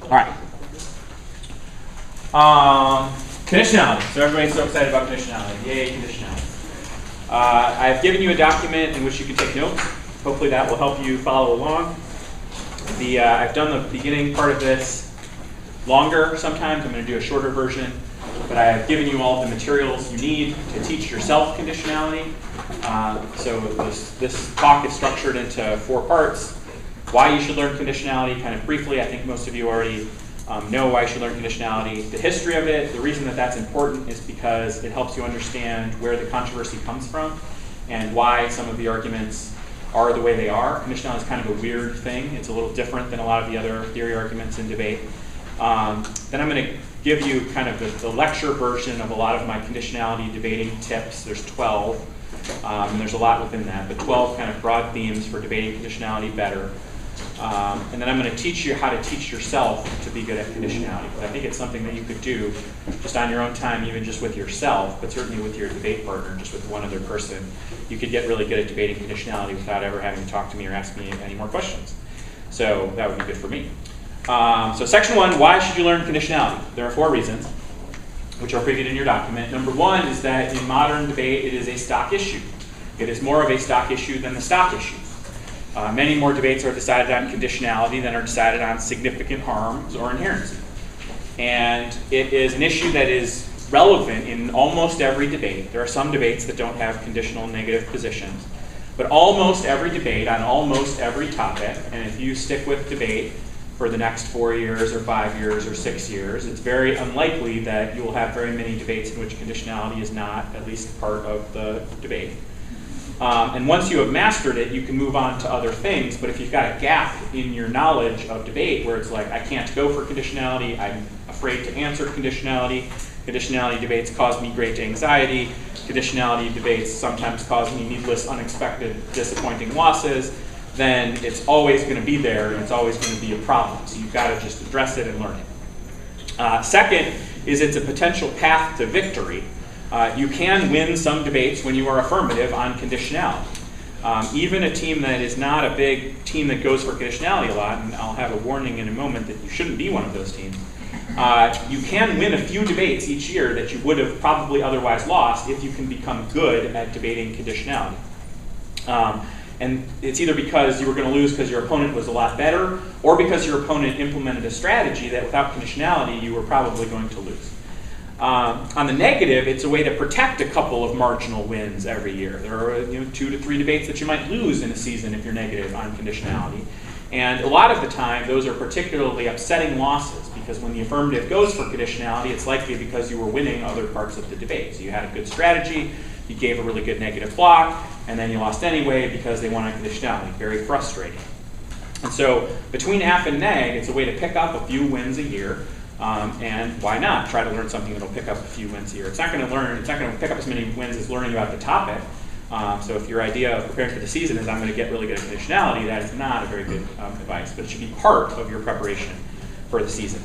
All right. Conditionality. So everybody's so excited about conditionality. Yay, conditionality. I've given you a document in which you can take notes. Hopefully that will help you follow along. I've done the beginning part of this longer sometimes. I'm going to do a shorter version. But I've given you all the materials you need to teach yourself conditionality. So this talk is structured into 4 parts. Why you should learn conditionality, kind of briefly. I think most of you already know why you should learn conditionality. The history of it, the reason that that's important is because it helps you understand where the controversy comes from and why some of the arguments are the way they are. Conditionality is kind of a weird thing. It's a little different than a lot of the other theory arguments in debate. Then I'm going to give you kind of the lecture version of a lot of my conditionality debating tips. There's 12, and there's a lot within that, but 12 kind of broad themes for debating conditionality better. And then I'm going to teach you how to teach yourself to be good at conditionality. But I think it's something that you could do just on your own time, even just with yourself, but certainly with your debate partner, just with one other person. You could get really good at debating conditionality without ever having to talk to me or ask me any more questions. So that would be good for me. So section 1, why should you learn conditionality? There are 4 reasons, which are previewed in your document. Number 1 is that in modern debate, it is a stock issue. It is more of a stock issue than the stock issue. Many more debates are decided on conditionality than are decided on significant harms or inherency. And it is an issue that is relevant in almost every debate. There are some debates that don't have conditional negative positions. But almost every debate on almost every topic, and if you stick with debate for the next 4 years or 5 years or 6 years, it's very unlikely that you will have very many debates in which conditionality is not at least part of the debate. And once you have mastered it, you can move on to other things. But if you've got a gap in your knowledge of debate where it's like, I can't go for conditionality, I'm afraid to answer conditionality, conditionality debates cause me great anxiety, conditionality debates sometimes cause me needless, unexpected, disappointing losses, then it's always going to be there and it's always going to be a problem. So you've got to just address it and learn it. Second is it's a potential path to victory. You can win some debates when you are affirmative on conditionality. Even a team that is not a big team that goes for conditionality a lot, and I'll have a warning in a moment that you shouldn't be one of those teams, you can win a few debates each year that you would have probably otherwise lost if you can become good at debating conditionality. And it's either because you were going to lose because your opponent was a lot better, or because your opponent implemented a strategy that without conditionality you were probably going to lose. On the negative, it's a way to protect a couple of marginal wins every year. There are 2 to 3 debates that you might lose in a season if you're negative on conditionality. And a lot of the time, those are particularly upsetting losses, because when the affirmative goes for conditionality, it's likely because you were winning other parts of the debate. So you had a good strategy, you gave a really good negative block, and then you lost anyway because they won on conditionality. Very frustrating. And so between AF and neg, it's a way to pick up a few wins a year. And why not try to learn something that'll pick up a few wins a year? It's not going to pick up as many wins as learning about the topic. So if your idea of preparing for the season is I'm going to get really good at conditionality, that is not a very good advice, but it should be part of your preparation for the season.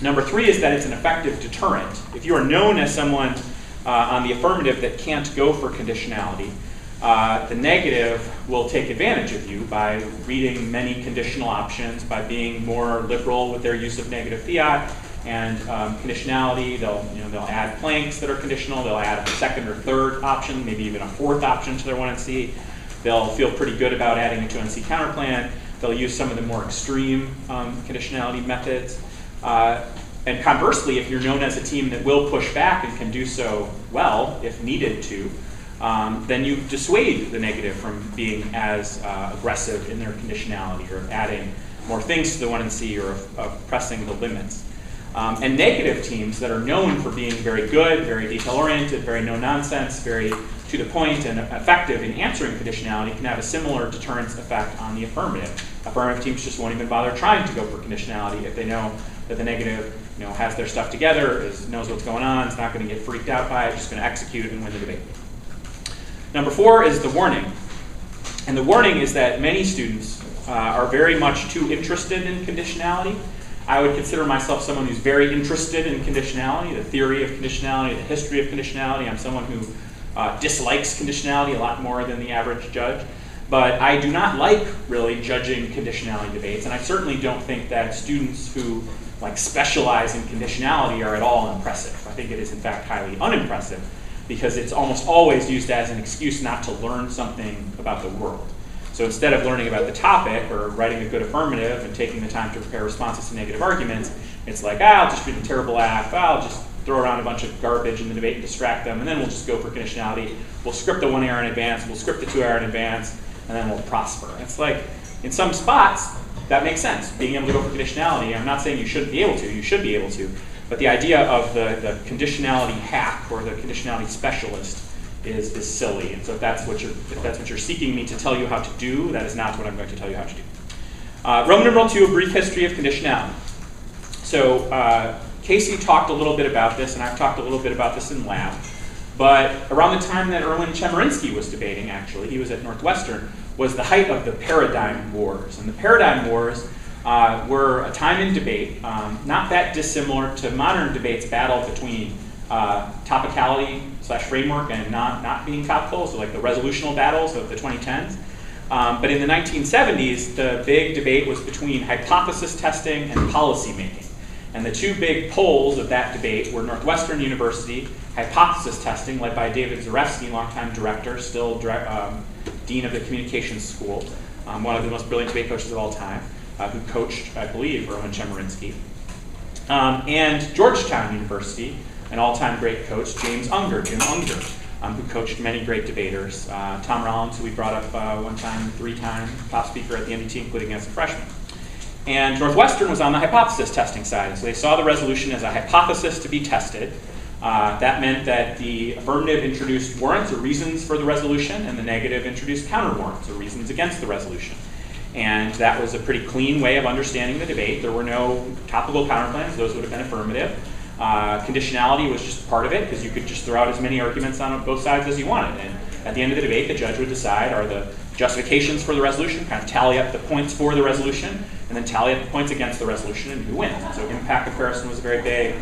Number 3 is that it's an effective deterrent. If you are known as someone on the affirmative that can't go for conditionality, the negative will take advantage of you by reading many conditional options, by being more liberal with their use of negative fiat and conditionality. They'll add planks that are conditional. They'll add a 2nd or 3rd option, maybe even a 4th option to their 1NC. They'll feel pretty good about adding a 2NC counterplan. They'll use some of the more extreme conditionality methods. And conversely, if you're known as a team that will push back and can do so well if needed to, then you dissuade the negative from being as aggressive in their conditionality or adding more things to the 1NC or of pressing the limits. And negative teams that are known for being very good, very detail-oriented, very no-nonsense, very to the point and effective in answering conditionality can have a similar deterrence effect on the affirmative. Affirmative teams just won't even bother trying to go for conditionality if they know that the negative has their stuff together, knows what's going on, is not going to get freaked out by it, just going to execute and win the debate. Number 4 is the warning. And the warning is that many students are very much too interested in conditionality. I would consider myself someone who's very interested in conditionality, the theory of conditionality, the history of conditionality. I'm someone who dislikes conditionality a lot more than the average judge. But I do not like really judging conditionality debates, and I certainly don't think that students who like specialize in conditionality are at all impressive. I think it is in fact highly unimpressive because it's almost always used as an excuse not to learn something about the world. So instead of learning about the topic or writing a good affirmative and taking the time to prepare responses to negative arguments, it's like, I'll just read a terrible app, I'll just throw around a bunch of garbage in the debate and distract them, and then we'll just go for conditionality. We'll script the 1 hour in advance, we'll script the 2 hour in advance, and then we'll prosper. It's like, in some spots, that makes sense, being able to go for conditionality. I'm not saying you shouldn't be able to, you should be able to, but the idea of the conditionality hack or the conditionality specialist is silly. And so if that's what you're seeking me to tell you how to do, that is not what I'm going to tell you how to do. Roman numeral 2, a brief history of conditionality. So Casey talked a little bit about this, and I've talked a little bit about this in lab. But around the time that Erwin Chemerinsky was debating, actually, he was at Northwestern, was the height of the paradigm wars. And the paradigm wars were a time in debate, not that dissimilar to modern debates battle between topicality / framework and not being topical, so like the resolutional battles of the 2010s. But in the 1970s, the big debate was between hypothesis testing and policy making. And the two big poles of that debate were Northwestern University hypothesis testing, led by David Zarefsky, longtime director, still dean of the communications school, one of the most brilliant debate coaches of all time, who coached, I believe, Erwin Chemerinsky. And Georgetown University, an all-time great coach, Jim Unger, who coached many great debaters. Tom Rollins, who we brought up 1 time, 3 times, top speaker at the NDT, including as a freshman. And Northwestern was on the hypothesis testing side. So they saw the resolution as a hypothesis to be tested. That meant that the affirmative introduced warrants or reasons for the resolution, and the negative introduced counter warrants or reasons against the resolution. And that was a pretty clean way of understanding the debate. There were no topical counterclaims. Those would have been affirmative. Conditionality was just part of it, because you could just throw out as many arguments on both sides as you wanted. And at the end of the debate, the judge would decide, are the justifications for the resolution, kind of tally up the points for the resolution, and then tally up the points against the resolution, and who wins. And so impact comparison was very big.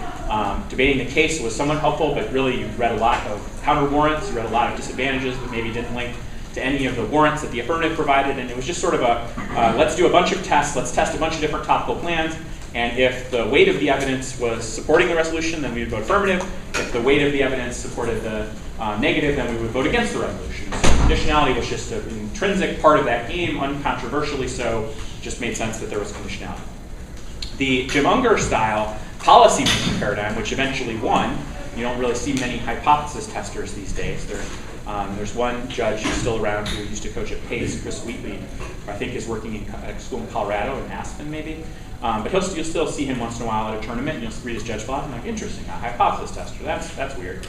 Debating the case was somewhat helpful, but really you read a lot of counter warrants, you read a lot of disadvantages that maybe didn't link to any of the warrants that the affirmative provided, and it was just sort of a, let's do a bunch of tests, let's test a bunch of different topical plans, and if the weight of the evidence was supporting the resolution, then we would vote affirmative. If the weight of the evidence supported the negative, then we would vote against the resolution. So conditionality was just an intrinsic part of that game, uncontroversially so, just made sense that there was conditionality. The Jim Unger style policy-making paradigm, which eventually won, you don't really see many hypothesis testers these days. There's one judge who's still around who used to coach at Pace, Chris Wheatley, who I think is working in a school in Colorado, in Aspen maybe. But you'll still see him once in a while at a tournament, and you'll read his judge file, and like, interesting, a hypothesis tester, that's weird.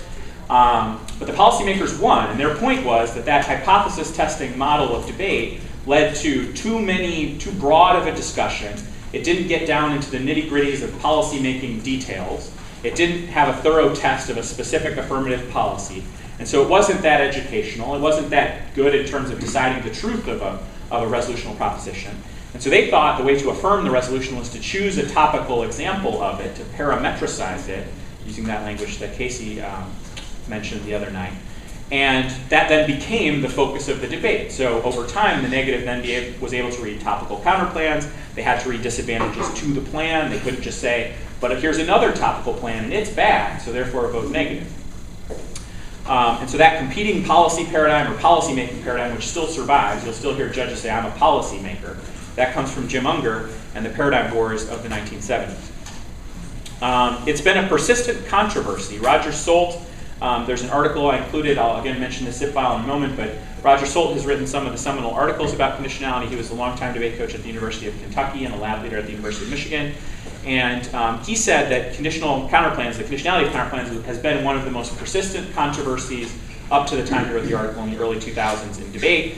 But the policymakers won, and their point was that hypothesis testing model of debate led to too broad of a discussion. It didn't get down into the nitty-gritties of policy-making details. It didn't have a thorough test of a specific affirmative policy. And so it wasn't that educational. It wasn't that good in terms of deciding the truth of a resolutional proposition. And so they thought the way to affirm the resolution was to choose a topical example of it, to parametricize it, using that language that Casey mentioned the other night. And that then became the focus of the debate. So over time, the negative then was able to read topical counterplans. They had to read disadvantages to the plan. They couldn't just say, but here's another topical plan, and it's bad, so therefore vote negative. And so that competing policy paradigm or policy-making paradigm, which still survives, you'll still hear judges say, I'm a policy maker. That comes from Jim Unger and the paradigm wars of the 1970s. It's been a persistent controversy. Roger Solt, there's an article I included, I'll again mention the zip file in a moment, but Roger Solt has written some of the seminal articles about conditionality. He was a longtime debate coach at the University of Kentucky and a lab leader at the University of Michigan. And he said that conditional counterplans, the conditionality of counterplans, has been one of the most persistent controversies up to the time he wrote the article in the early 2000s in debate.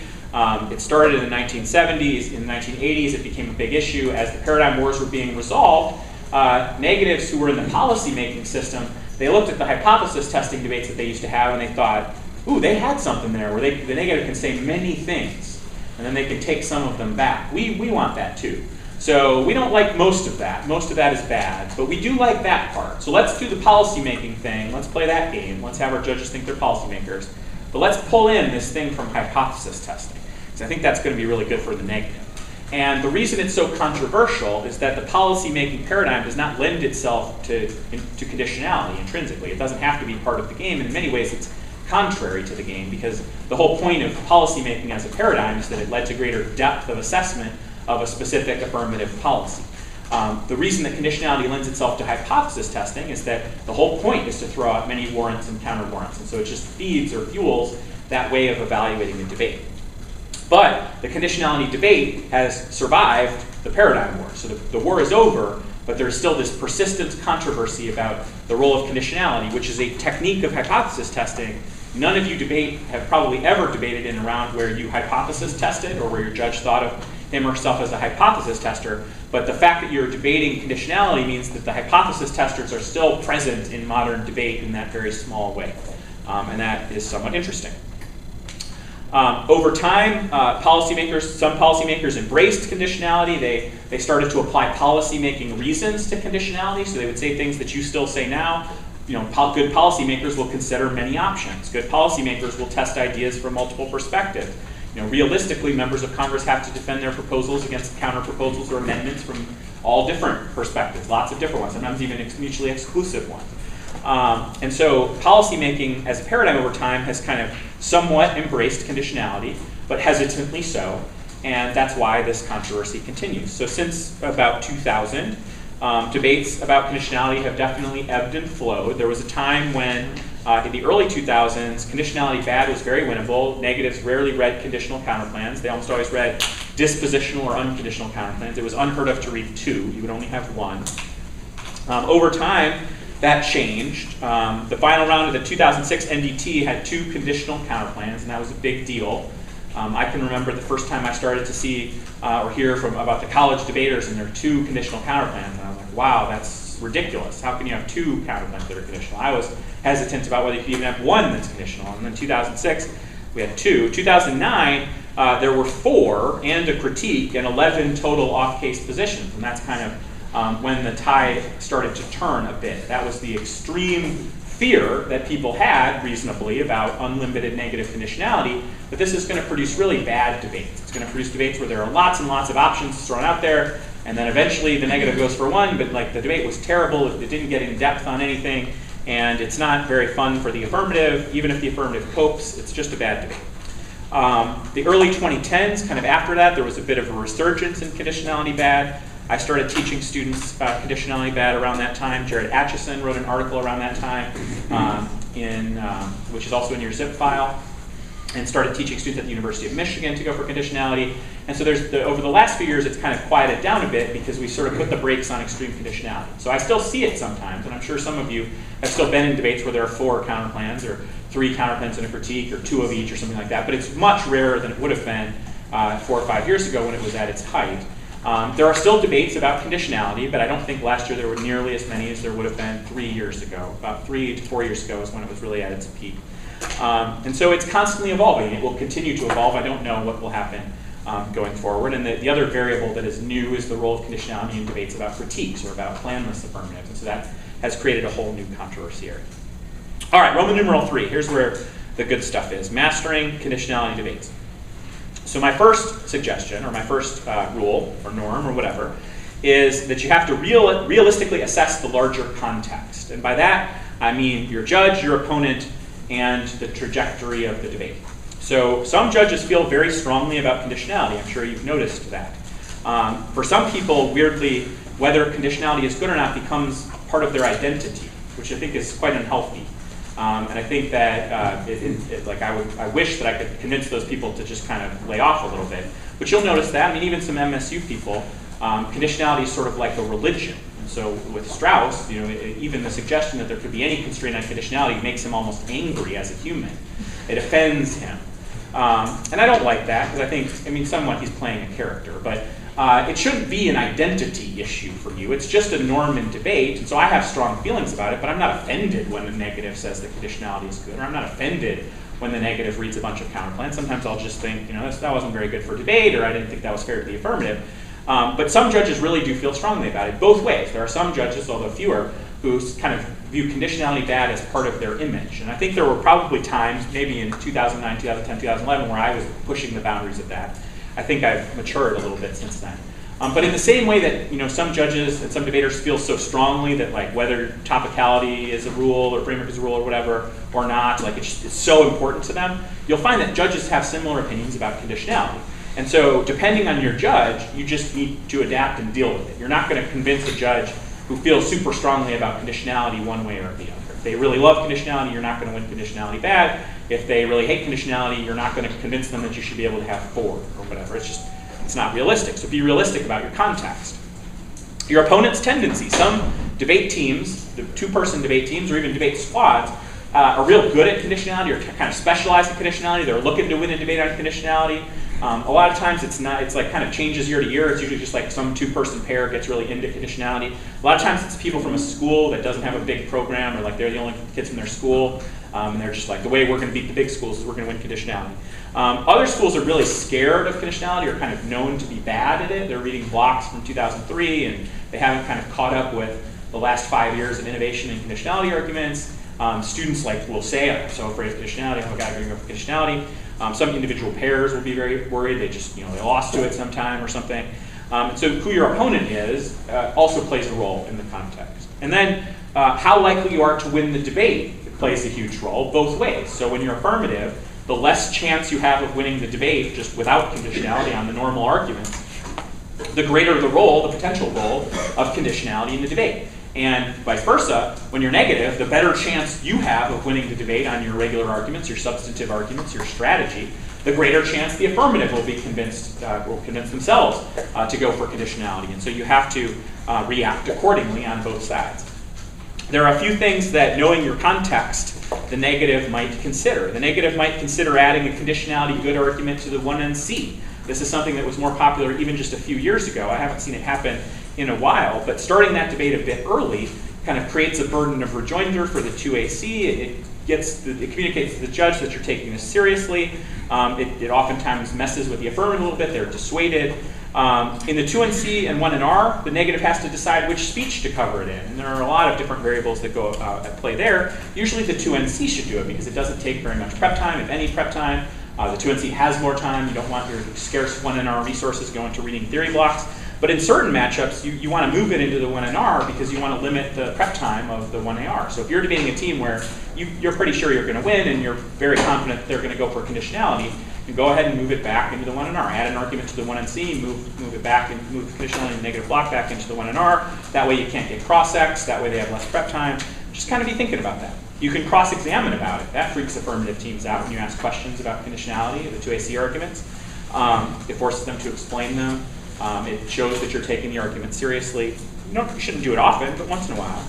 It started in the 1970s. In the 1980s, it became a big issue. As the paradigm wars were being resolved, negatives who were in the policy-making system, they looked at the hypothesis testing debates that they used to have, and they thought, ooh, they had something there where the negative can say many things, and then they can take some of them back. We want that too. So we don't like most of that. Most of that is bad, but we do like that part. So let's do the policy-making thing. Let's play that game. Let's have our judges think they're policymakers. But let's pull in this thing from hypothesis testing. because I think that's going to be really good for the negative. And the reason it's so controversial is that the policy-making paradigm does not lend itself to conditionality intrinsically. It doesn't have to be part of the game, and in many ways it's contrary to the game, because the whole point of policymaking as a paradigm is that it led to greater depth of assessment of a specific affirmative policy. The reason that conditionality lends itself to hypothesis testing is that the whole point is to throw out many warrants and counter-warrants, and so it just feeds or fuels that way of evaluating the debate. But the conditionality debate has survived the paradigm war. So the war is over, but there's still this persistent controversy about the role of conditionality, which is a technique of hypothesis testing. None of you have probably ever debated in a round where you hypothesis tested or where your judge thought of him or herself as a hypothesis tester. But the fact that you're debating conditionality means that the hypothesis testers are still present in modern debate in that very small way. And that is somewhat interesting. Over time, some policymakers embraced conditionality. They started to apply policy-making reasons to conditionality, so they would say things that you still say now. Good policymakers will consider many options. Good policymakers will test ideas from multiple perspectives. Realistically, members of Congress have to defend their proposals against counter-proposals or amendments from all different perspectives, lots of different ones, sometimes even mutually exclusive ones. And so policymaking as a paradigm over time has kind of somewhat embraced conditionality, but hesitantly so, and that's why this controversy continues. So since about 2000, debates about conditionality have definitely ebbed and flowed. There was a time when, in the early 2000s, conditionality bad was very winnable. Negatives rarely read conditional counterplans. They almost always read dispositional or unconditional counterplans. It was unheard of to read two. You would only have one. Over time, that changed. The final round of the 2006 NDT had two conditional counterplans, and that was a big deal. I can remember the first time I started to see or hear about the college debaters and their two conditional counterplans, and I was like, wow, that's ridiculous. How can you have two counterplans that are conditional? I was hesitant about whether you could even have one that's conditional, and then 2006, we had two. 2009, there were 4 and a critique and 11 total off-case positions, and that's kind of when the tide started to turn a bit. That was the extreme fear that people had, reasonably, about unlimited negative conditionality, but this is going to produce really bad debates. It's going to produce debates where there are lots and lots of options thrown out there, and then eventually the negative goes for one, but like the debate was terrible, it didn't get in depth on anything, and it's not very fun for the affirmative. Even if the affirmative copes, it's just a bad debate. The early 2010s, kind of after that, there was a bit of a resurgence in conditionality bad. I started teaching students conditionality bad around that time. Jared Atchison wrote an article around that time, which is also in your zip file, and started teaching students at the University of Michigan to go for conditionality. And so over the last few years, it's kind of quieted down a bit because we sort of put the brakes on extreme conditionality. So I still see it sometimes, and I'm sure some of you have still been in debates where there are 4 counterplans, or 3 counterplans and a critique, or 2 of each, or something like that. But it's much rarer than it would have been 4 or 5 years ago when it was at its height. There are still debates about conditionality, but I don't think last year there were nearly as many as there would have been 3 years ago. About 3 to 4 years ago is when it was really at its peak. And so it's constantly evolving. It will continue to evolve. I don't know what will happen going forward. And the other variable that is new is the role of conditionality in debates about critiques or about planless affirmatives. And so that has created a whole new controversy area. All right, Roman numeral 3. Here's where the good stuff is. Mastering conditionality debates. So my first suggestion, or my first rule, or norm, or whatever, is that you have to realistically assess the larger context. And by that, I mean your judge, your opponent, and the trajectory of the debate. So some judges feel very strongly about conditionality. I'm sure you've noticed that. For some people, weirdly, whether conditionality is good or not becomes part of their identity, which I think is quite unhealthy. And I think that I wish that I could convince those people to just kind of lay off a little bit. But you'll notice that. I mean, even some MSU people, conditionality is sort of like a religion. And so with Strauss, even the suggestion that there could be any constraint on conditionality makes him almost angry as a human. It offends him. And I don't like that, because somewhat he's playing a character. But it shouldn't be an identity issue for you. It's just a norm in debate, and so I have strong feelings about it, but I'm not offended when the negative says that conditionality is good, or I'm not offended when the negative reads a bunch of counterplans. Sometimes I'll just think, that wasn't very good for debate, or I didn't think that was fair to the affirmative. But some judges really do feel strongly about it, both ways. There are some judges, although fewer, who kind of view conditionality bad as part of their image. And I think there were probably times, maybe in 2009, 2010, 2011, where I was pushing the boundaries of that. I think I've matured a little bit since then. But in the same way that some judges and some debaters feel so strongly that like whether topicality is a rule or framework is a rule or whatever or not, like it's so important to them, you'll find that judges have similar opinions about conditionality. And so depending on your judge, you just need to adapt and deal with it. You're not going to convince a judge who feels super strongly about conditionality one way or the other. If they really love conditionality, you're not going to win conditionality bad. If they really hate conditionality, you're not going to convince them that you should be able to have 4 or whatever. It's not realistic. So be realistic about your context. Your opponent's tendency. Some debate teams, the 2-person debate teams or even debate squads, are real good at conditionality or kind of specialize in conditionality. They're looking to win a debate on conditionality. A lot of times it's like kind of changes year to year. It's usually just like some 2-person pair gets really into conditionality. A lot of times it's people from a school that doesn't have a big program, or like they're the only kids from their school, and they're just like, the way we're going to beat the big schools is we're going to win conditionality. Other schools are really scared of conditionality or kind of known to be bad at it. They're reading blocks from 2003 and they haven't kind of caught up with the last 5 years of innovation in conditionality arguments. Students like will say, I'm so afraid of conditionality, oh my God, I'm going to go for conditionality. Some individual pairs will be very worried. They just, they lost to it sometime or something. So who your opponent is also plays a role in the context. And then how likely you are to win the debate plays a huge role both ways. So when you're affirmative, the less chance you have of winning the debate just without conditionality on the normal argument, the greater the role, the potential role of conditionality in the debate. And vice versa, when you're negative, the better chance you have of winning the debate on your regular arguments, your substantive arguments, your strategy, the greater chance the affirmative will be convinced, will convince themselves to go for conditionality. And so you have to react accordingly on both sides. There are a few things that, knowing your context, the negative might consider. The negative might consider adding a conditionality good argument to the 1NC. This is something that was more popular even just a few years ago. I haven't seen it happen in a while, but starting that debate a bit early kind of creates a burden of rejoinder for the 2AC. It communicates to the judge that you're taking this seriously. It oftentimes messes with the affirmative a little bit. They're dissuaded. In the 2NC and 1NR, the negative has to decide which speech to cover it in. And there are a lot of different variables that go at play there. Usually the 2NC should do it because it doesn't take very much prep time, if any prep time. The 2NC has more time. You don't want your scarce 1NR resources going to reading theory blocks. But in certain matchups, you want to move it into the 1NR because you want to limit the prep time of the 1AR. So if you're debating a team where you're pretty sure you're going to win and you're very confident that they're going to go for conditionality, you go ahead and move it back into the 1NR. Add an argument to the 1NC, move it back and move the conditionality and negative block back into the 1NR. That way you can't get cross-X. That way they have less prep time. Just kind of be thinking about that. You can cross-examine about it. That freaks affirmative teams out when you ask questions about conditionality, the 2AC arguments. It forces them to explain them. It shows that you're taking the argument seriously. You shouldn't do it often, but once in a while.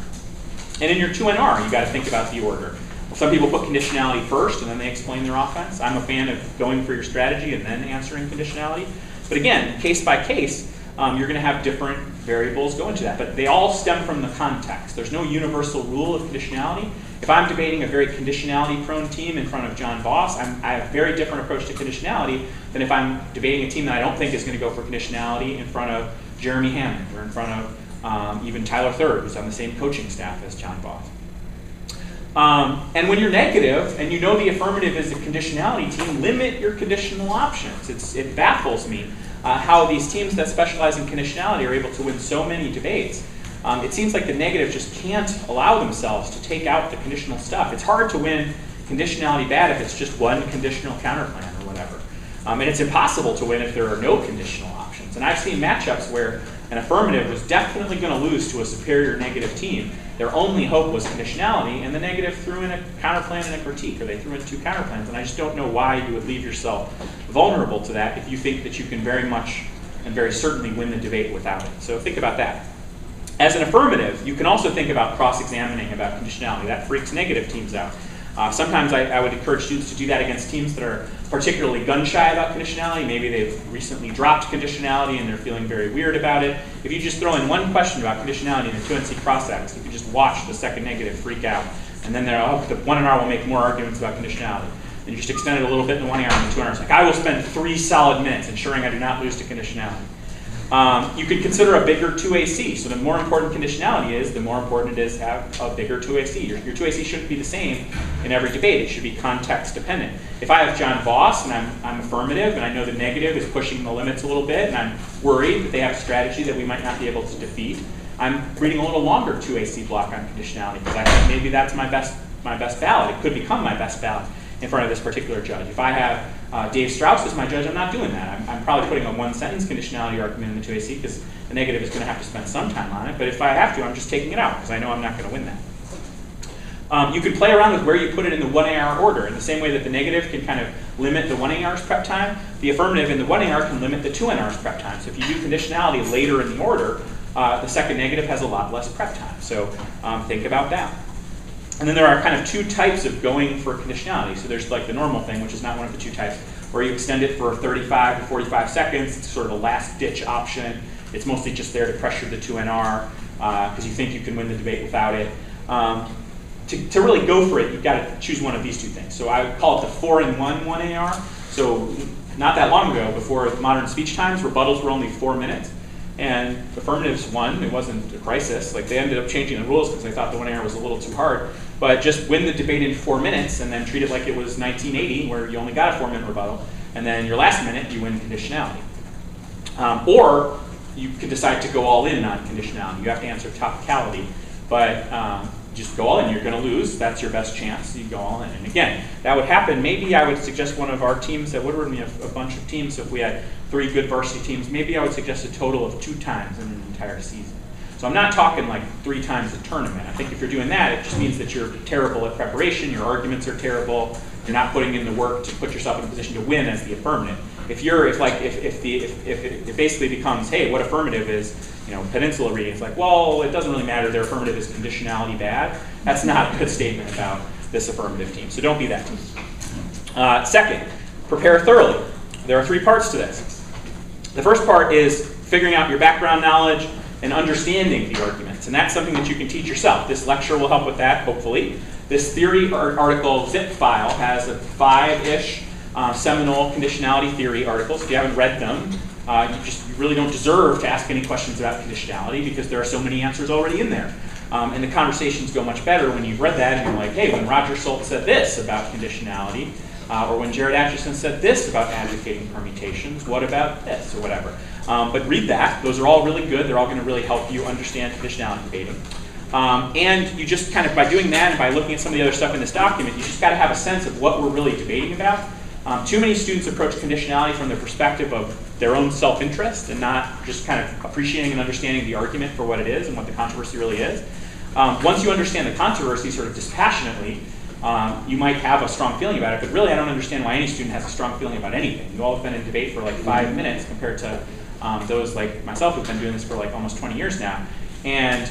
And in your 2NR, you got to think about the order. Some people put conditionality first and then they explain their offense. I'm a fan of going for your strategy and then answering conditionality. But again, case by case, you're going to have different variables go into that. But they all stem from the context. There's no universal rule of conditionality. If I'm debating a very conditionality-prone team in front of John Boss, I have a very different approach to conditionality than if I'm debating a team that I don't think is going to go for conditionality in front of Jeremy Hammond or in front of even Tyler Third, who's on the same coaching staff as John Boss. And when you're negative and you know the affirmative is a conditionality team, limit your conditional options. It baffles me how these teams that specialize in conditionality are able to win so many debates. It seems like the negative just can't allow themselves to take out the conditional stuff. It's hard to win conditionality bad if it's just one conditional counterplan or whatever. And it's impossible to win if there are no conditional options. And I've seen matchups where an affirmative was definitely going to lose to a superior negative team. Their only hope was conditionality, and the negative threw in a counterplan and a critique, or they threw in 2 counterplans. And I just don't know why you would leave yourself vulnerable to that if you think that you can very much and very certainly win the debate without it. So think about that. As an affirmative, you can also think about cross-examining about conditionality. That freaks negative teams out. Sometimes I would encourage students to do that against teams that are particularly gun-shy about conditionality. Maybe they've recently dropped conditionality and they're feeling very weird about it. If you just throw in one question about conditionality in the 2NC cross-X, you can just watch the second negative freak out. And then the 1NR will make more arguments about conditionality. And you just extend it a little bit in the 1AR and the 2NR. It's like, I will spend 3 solid minutes ensuring I do not lose to conditionality. You could consider a bigger 2AC. So the more important conditionality is, the more important it is to have a bigger 2AC. Your 2AC shouldn't be the same in every debate. It should be context dependent. If I have John Voss and I'm affirmative and I know the negative is pushing the limits a little bit and I'm worried that they have a strategy that we might not be able to defeat, I'm reading a little longer 2AC block on conditionality because I think maybe that's my best ballot. It could become my best ballot in front of this particular judge. If I have Dave Strauss as my judge, I'm not doing that. I'm probably putting a one-sentence conditionality argument in the 2AC because the negative is going to have to spend some time on it. But if I have to, I'm just taking it out because I know I'm not going to win that. You could play around with where you put it in the 1AR order in the same way that the negative can kind of limit the 1AR's prep time. The affirmative in the 1AR can limit the 2NR's prep time. So if you do conditionality later in the order, the second negative has a lot less prep time. So think about that. And then there are kind of two types of going for conditionality. So there's like the normal thing, which is not one of the two types, where you extend it for 35 to 45 seconds. It's sort of a last ditch option. It's mostly just there to pressure the 2NR because you think you can win the debate without it. To really go for it, you've got to choose one of these two things. So I would call it the 4-in-1 1AR. So not that long ago, before modern speech times, rebuttals were only 4 minutes. And affirmatives won. It wasn't a crisis. Like they ended up changing the rules because they thought the 1AR was a little too hard. But just win the debate in 4 minutes and then treat it like it was 1980 where you only got a 4-minute rebuttal. And then your last minute, you win conditionality. Or you could decide to go all in on conditionality. You have to answer topicality. But just go all in. You're going to lose. That's your best chance. You go all in. And again, that would happen. Maybe I would suggest one of our teams at Woodward, we have a bunch of teams. So if we had 3 good varsity teams, maybe I would suggest a total of 2 times in an entire season. So I'm not talking like 3 times a tournament. I think if you're doing that, it just means that you're terrible at preparation, your arguments are terrible, you're not putting in the work to put yourself in a position to win as the affirmative. If it basically becomes, hey, what affirmative is, peninsula reading, it's like, well, it doesn't really matter, their affirmative is conditionality bad. That's not a good statement about this affirmative team, so don't be that team. Second, prepare thoroughly. There are 3 parts to this. The first part is figuring out your background knowledge and understanding the arguments, and that's something that you can teach yourself. This lecture will help with that, hopefully. This theory article zip file has 5-ish seminal conditionality theory articles. If you haven't read them, you really don't deserve to ask any questions about conditionality because there are so many answers already in there. And the conversations go much better when you've read that and you're like, hey, when Roger Schultz said this about conditionality, or when Jared Atchison said this about advocating permutations, what about this, or whatever. But read that. Those are all really good. They're all going to really help you understand conditionality debating. And you just kind of, by doing that and by looking at some of the other stuff in this document, you just got to have a sense of what we're really debating about. Too many students approach conditionality from the perspective of their own self-interest and not just kind of appreciating and understanding the argument for what it is and what the controversy really is. Once you understand the controversy sort of dispassionately, you might have a strong feeling about it, but really I don't understand why any student has a strong feeling about anything. You all have been in debate for like 5 minutes compared to those like myself who've been doing this for like almost 20 years now. And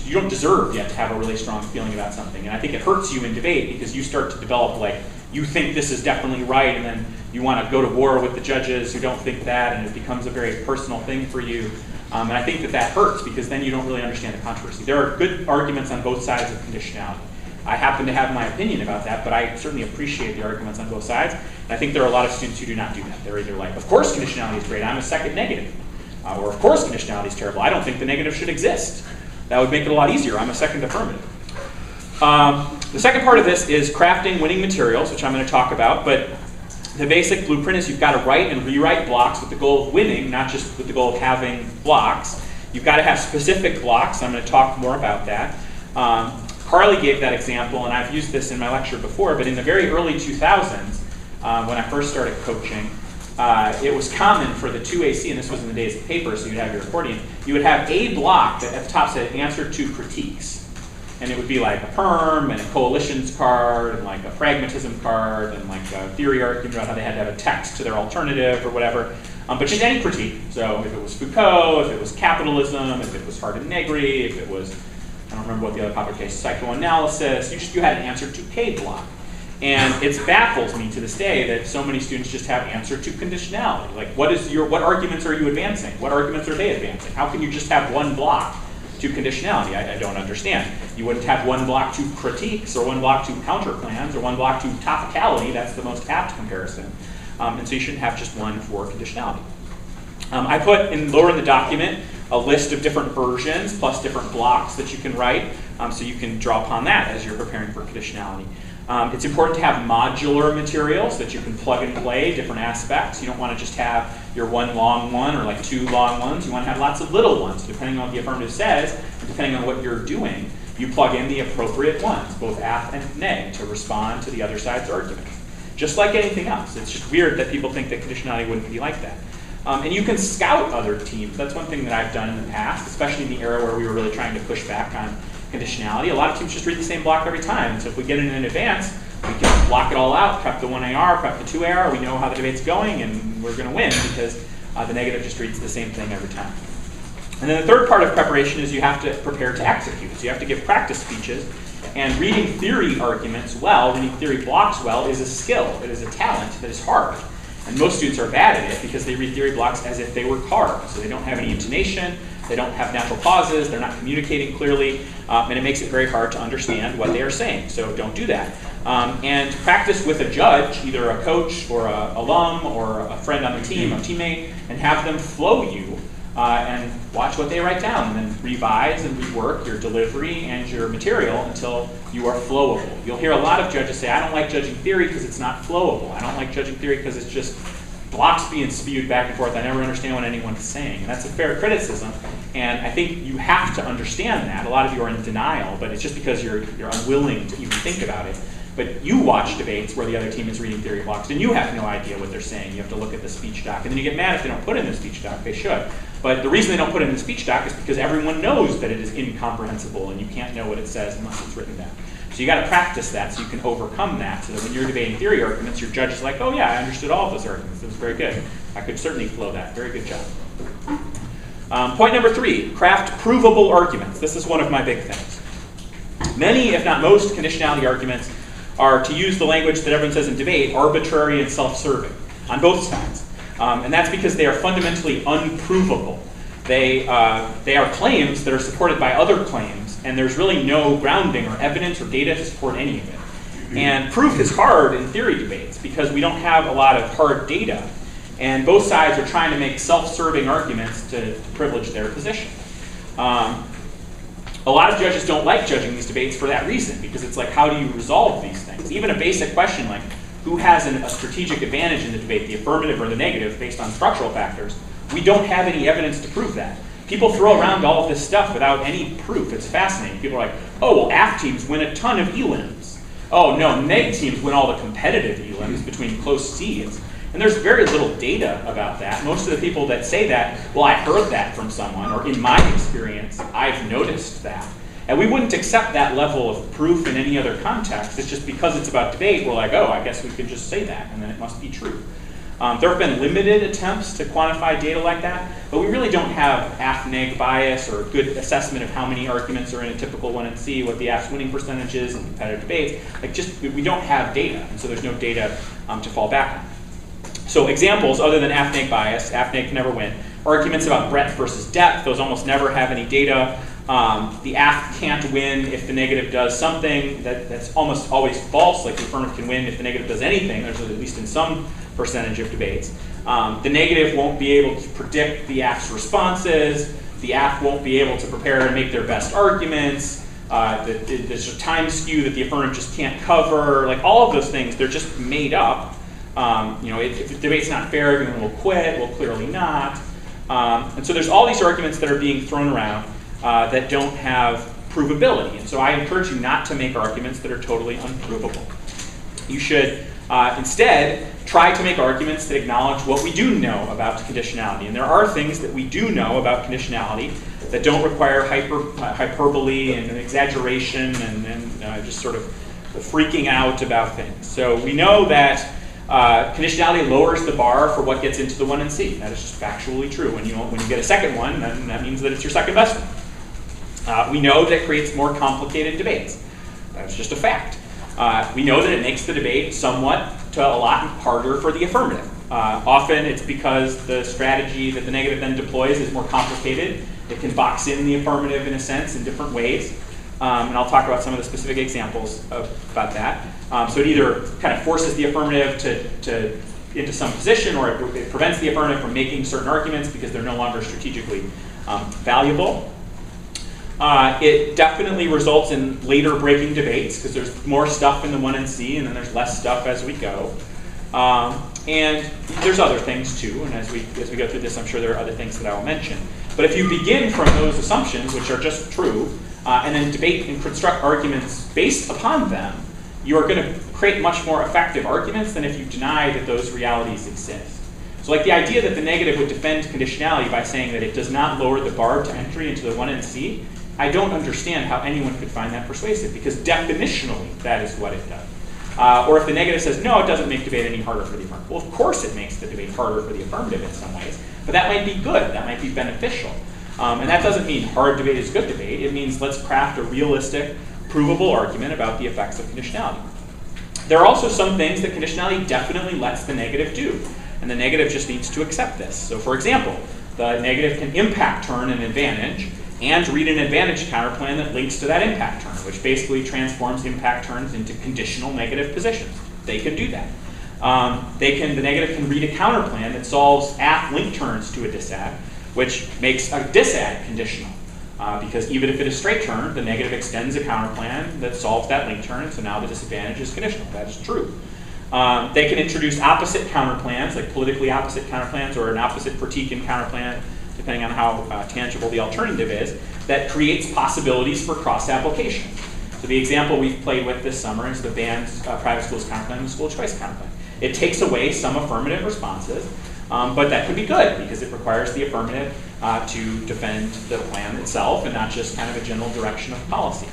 you don't deserve yet to have a really strong feeling about something. And I think it hurts you in debate because you start to develop like, you think this is definitely right, and then you want to go to war with the judges who don't think that, and it becomes a very personal thing for you. And I think that hurts because then you don't really understand the controversy. There are good arguments on both sides of conditionality. I happen to have my opinion about that, but I certainly appreciate the arguments on both sides. And I think there are a lot of students who do not do that. They're either like, of course conditionality is great, I'm a second negative. Or of course conditionality is terrible, I don't think the negative should exist. That would make it a lot easier, I'm a second affirmative. The second part of this is crafting winning materials, which I'm going to talk about, but the basic blueprint is you've got to write and rewrite blocks with the goal of winning, not just with the goal of having blocks. You've got to have specific blocks. I'm going to talk more about that. Carly gave that example, and I've used this in my lecture before, but in the very early 2000s, when I first started coaching, it was common for the 2AC, and this was in the days of paper, so you'd have your accordion, you would have a block that at the top said answer to critiques. And it would be like a perm and a coalitions card and like a pragmatism card and like a theory argument about how they had to have a text to their alternative or whatever. But just any critique. So if it was Foucault, if it was capitalism, if it was Hart and Negri, if it was, I don't remember what the other popular case, psychoanalysis, you had an answer to K block. And it baffles me to this day that so many students just have answer to conditionality. Like what arguments are you advancing? What arguments are they advancing? How can you just have one block to conditionality? I don't understand. You wouldn't have one block to critiques or one block to counterplans or one block to topicality. That's the most apt comparison. And so you shouldn't have just one for conditionality. I put lower in the document a list of different versions plus different blocks that you can write, so you can draw upon that as you're preparing for conditionality. It's important to have modular materials that you can plug and play different aspects. You don't want to just have your one long one or like two long ones. You want to have lots of little ones. Depending on what the affirmative says, and depending on what you're doing, you plug in the appropriate ones, both af and neg, to respond to the other side's arguments. Just like anything else. It's just weird that people think that conditionality wouldn't be like that. And you can scout other teams. That's one thing that I've done in the past, especially in the era where we were really trying to push back on conditionality. A lot of teams just read the same block every time. So if we get it in advance, we can block it all out, prep the 1AR, prep the 2AR. We know how the debate's going, and we're going to win because the negative just reads the same thing every time. And then the third part of preparation is you have to prepare to execute. So you have to give practice speeches. And reading theory arguments well, reading theory blocks well, is a skill. It is a talent that is hard. And most students are bad at it because they read theory blocks as if they were cards. So they don't have any intonation, they don't have natural pauses, they're not communicating clearly, and it makes it very hard to understand what they are saying. So don't do that. And practice with a judge, either a coach or an alum or a friend on the team, a teammate, and have them flow you and watch what they write down, and then revise and rework your delivery and your material until you are flowable. You'll hear a lot of judges say, I don't like judging theory because it's not flowable. I don't like judging theory because it's just blocks being spewed back and forth. I never understand what anyone's saying. And that's a fair criticism. And I think you have to understand that. A lot of you are in denial, but it's just because you're unwilling to even think about it. But you watch debates where the other team is reading theory blocks, and you have no idea what they're saying. You have to look at the speech doc. And then you get mad if they don't put in the speech doc. They should. But the reason they don't put it in the speech doc is because everyone knows that it is incomprehensible, and you can't know what it says unless it's written down. So you got to practice that so you can overcome that, so that when you're debating theory arguments, your judge is like, oh yeah, I understood all of those arguments. That was very good. I could certainly flow that. Very good job. Point number 3, craft provable arguments. This is one of my big things. Many, if not most, conditionality arguments are, to use the language that everyone says in debate, arbitrary and self-serving on both sides. And that's because they are fundamentally unprovable. They are claims that are supported by other claims, and there's really no grounding or evidence or data to support any of it. And proof is hard in theory debates because we don't have a lot of hard data, and both sides are trying to make self-serving arguments to privilege their position. A lot of judges don't like judging these debates for that reason, because it's like, how do you resolve these things? Even a basic question like, who has a strategic advantage in the debate, the affirmative or the negative, based on structural factors? We don't have any evidence to prove that. People throw around all of this stuff without any proof. It's fascinating. People are like, oh, well, AF teams win a ton of elims. Oh, no, neg teams win all the competitive elims between close seeds. And there's very little data about that. Most of the people that say that, well, I heard that from someone, or in my experience, I've noticed that. And we wouldn't accept that level of proof in any other context. It's just because it's about debate, we're like, oh, I guess we could just say that, and then it must be true. There have been limited attempts to quantify data like that, but we really don't have AF-neg bias or a good assessment of how many arguments are in a typical 1NC, what the AF's winning percentage is in competitive debates. Like, just, we don't have data, and so there's no data to fall back on. So examples, other than AF-neg bias, AF-neg can never win. Arguments about breadth versus depth, those almost never have any data. The AF can't win if the negative does something. That's almost always false. Like the affirmative can win if the negative does anything. There's at least in some percentage of debates. The negative won't be able to predict the AF's responses. The AF won't be able to prepare and make their best arguments. There's a time skew that the affirmative just can't cover. Like all of those things, they're just made up. If the debate's not fair, everyone will quit. Well, clearly not. And so there's all these arguments that are being thrown around that don't have provability. And so I encourage you not to make arguments that are totally unprovable. You should instead try to make arguments that acknowledge what we do know about conditionality. And there are things that we do know about conditionality that don't require hyperbole and exaggeration and just sort of freaking out about things. So we know that conditionality lowers the bar for what gets into the 1NC. That is just factually true. When you get a second one, then that means that it's your second best one. We know that it creates more complicated debates. That's just a fact. We know that it makes the debate somewhat to a lot harder for the affirmative. Often it's because the strategy that the negative then deploys is more complicated. It can box in the affirmative in a sense in different ways. And I'll talk about some of the specific examples about that. So it either kind of forces the affirmative to into some position, or it prevents the affirmative from making certain arguments because they're no longer strategically valuable. It definitely results in later breaking debates because there's more stuff in the 1NC and then there's less stuff as we go. And there's other things too, and as we go through this, I'm sure there are other things that I will mention. But if you begin from those assumptions, which are just true, and then debate and construct arguments based upon them, you are going to create much more effective arguments than if you deny that those realities exist. So like the idea that the negative would defend conditionality by saying that it does not lower the bar to entry into the 1NC, I don't understand how anyone could find that persuasive, because definitionally that is what it does. Or if the negative says, no, it doesn't make debate any harder for the affirmative. Well, of course it makes the debate harder for the affirmative in some ways, but that might be good, that might be beneficial. And that doesn't mean hard debate is good debate. It means let's craft a realistic, provable argument about the effects of conditionality. There are also some things that conditionality definitely lets the negative do, and the negative just needs to accept this. So for example, the negative can impact turn an advantage and read an advantage counterplan that links to that impact turn, which basically transforms impact turns into conditional negative positions. They can do that. The negative can read a counterplan that solves ath link turns to a disad, which makes a disad conditional. Because even if it is straight turn, the negative extends a counterplan that solves that link turn, so now the disadvantage is conditional. That is true. They can introduce opposite counterplans, like politically opposite counterplans, or an opposite Pratikin counterplan, depending on how tangible the alternative is, that creates possibilities for cross-application. So the example we've played with this summer is the banned private schools counterplan and the school choice counterplan. It takes away some affirmative responses, but that could be good because it requires the affirmative to defend the plan itself and not just kind of a general direction of policy.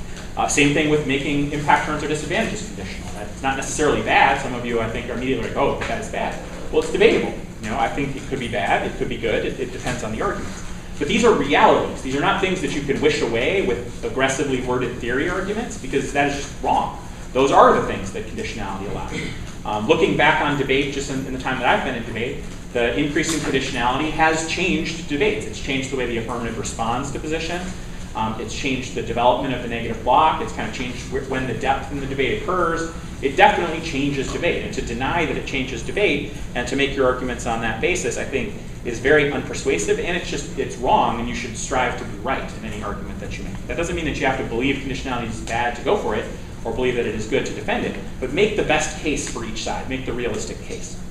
Same thing with making impact turns or disadvantages conditional. That's not necessarily bad. Some of you, I think, are immediately like, oh, that is bad. Well, it's debatable. You know, I think it could be bad, it could be good, it depends on the arguments. But these are realities. These are not things that you can wish away with aggressively worded theory arguments, because that is just wrong. Those are the things that conditionality allows. Looking back on debate, just in the time that I've been in debate, the increase in conditionality has changed debates. It's changed the way the affirmative responds to positions. It's changed the development of the negative block. It's kind of changed when the depth in the debate occurs. It definitely changes debate. And to deny that it changes debate and to make your arguments on that basis, I think, is very unpersuasive, and it's wrong, and you should strive to be right in any argument that you make. That doesn't mean that you have to believe conditionality is bad to go for it, or believe that it is good to defend it, but make the best case for each side. Make the realistic case.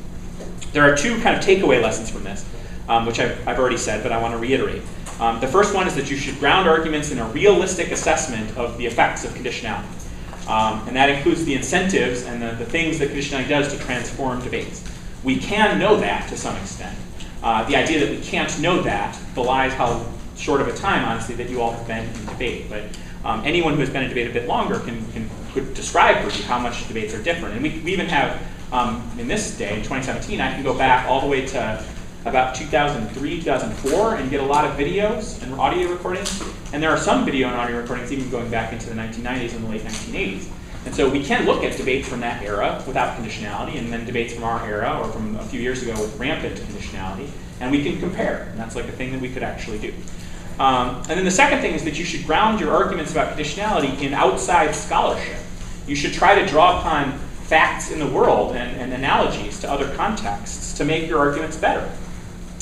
There are two kind of takeaway lessons from this, which I've already said, but I want to reiterate. The first one is that you should ground arguments in a realistic assessment of the effects of conditionality. And that includes the incentives and the things that conditionality does to transform debates. We can know that to some extent. The idea that we can't know that belies how short of a time, honestly, that you all have been in debate. But anyone who has been in debate a bit longer could describe for you how much debates are different. And we even have, in this day, in 2017, I can go back all the way to about 2003, 2004, and get a lot of videos and audio recordings. And there are some video and audio recordings even going back into the 1990s and the late 1980s. And so we can look at debates from that era without conditionality, and then debates from our era or from a few years ago with rampant conditionality, and we can compare. And that's like a thing that we could actually do. And then the second thing is that you should ground your arguments about conditionality in outside scholarship. You should try to draw upon facts in the world and analogies to other contexts to make your arguments better.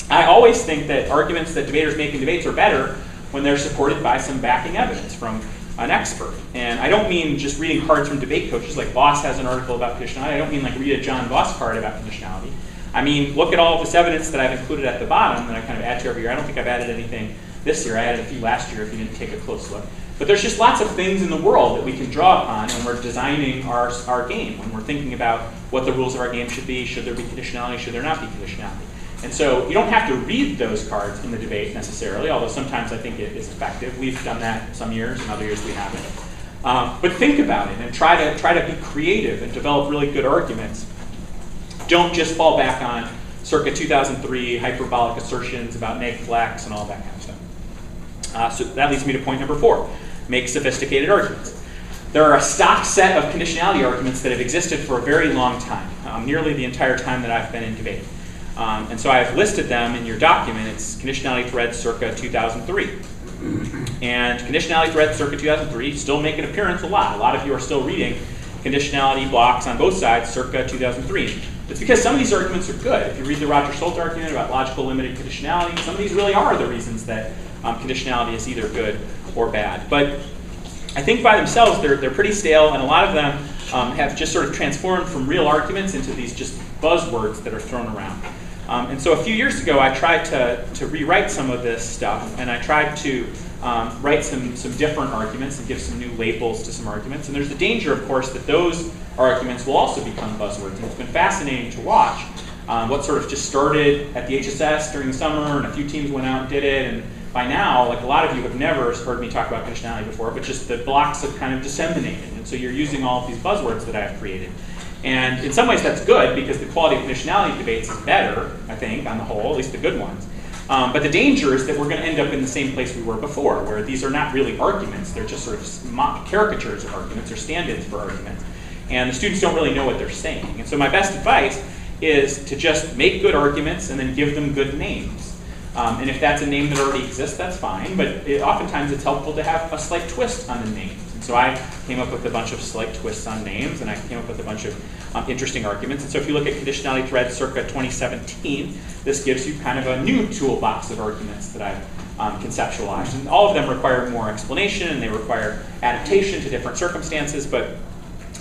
I always think that arguments that debaters make in debates are better when they're supported by some backing evidence from an expert. And I don't mean just reading cards from debate coaches, like Voss has an article about conditionality. I don't mean like read a John Voss card about conditionality. I mean, look at all of this evidence that I've included at the bottom that I kind of add to every year. I don't think I've added anything this year. I added a few last year if you didn't take a close look. But there's just lots of things in the world that we can draw upon when we're designing our game, when we're thinking about what the rules of our game should be. Should there be conditionality? Should there not be conditionality? And so you don't have to read those cards in the debate necessarily, although sometimes I think it is effective. We've done that some years, and other years we haven't. But think about it and try to be creative and develop really good arguments. Don't just fall back on circa 2003 hyperbolic assertions about neg flex and all that kind of stuff. So that leads me to point number 4. Make sophisticated arguments. There are a stock set of conditionality arguments that have existed for a very long time, nearly the entire time that I've been in debate. And so I've listed them in your document. It's conditionality threads circa 2003. And conditionality threads circa 2003 still make an appearance a lot. A lot of you are still reading conditionality blocks on both sides circa 2003. It's because some of these arguments are good. If you read the Roger Schultz argument about logical limited conditionality, some of these really are the reasons that conditionality is either good or bad. But I think by themselves, they're pretty stale, and a lot of them have just sort of transformed from real arguments into these just buzzwords that are thrown around. And so a few years ago, I tried to rewrite some of this stuff, and I tried to write some different arguments and give some new labels to some arguments. And there's the danger, of course, that those arguments will also become buzzwords. And it's been fascinating to watch what sort of just started at the HSS during the summer, and a few teams went out and did it. And by now, like a lot of you have never heard me talk about conditionality before, but just the blocks have kind of disseminated. And so you're using all of these buzzwords that I've created. And in some ways that's good, because the quality of conditionality debates is better, I think, on the whole, at least the good ones. But the danger is that we're going to end up in the same place we were before, where these are not really arguments. They're just sort of mock caricatures of arguments or stand-ins for arguments. And the students don't really know what they're saying. And so my best advice is to just make good arguments and then give them good names. And if that's a name that already exists, that's fine. But oftentimes it's helpful to have a slight twist on the names. And so I came up with a bunch of slight twists on names, and I came up with a bunch of interesting arguments. And so if you look at conditionality thread circa 2017, this gives you kind of a new toolbox of arguments that I've conceptualized. And all of them require more explanation, and they require adaptation to different circumstances. But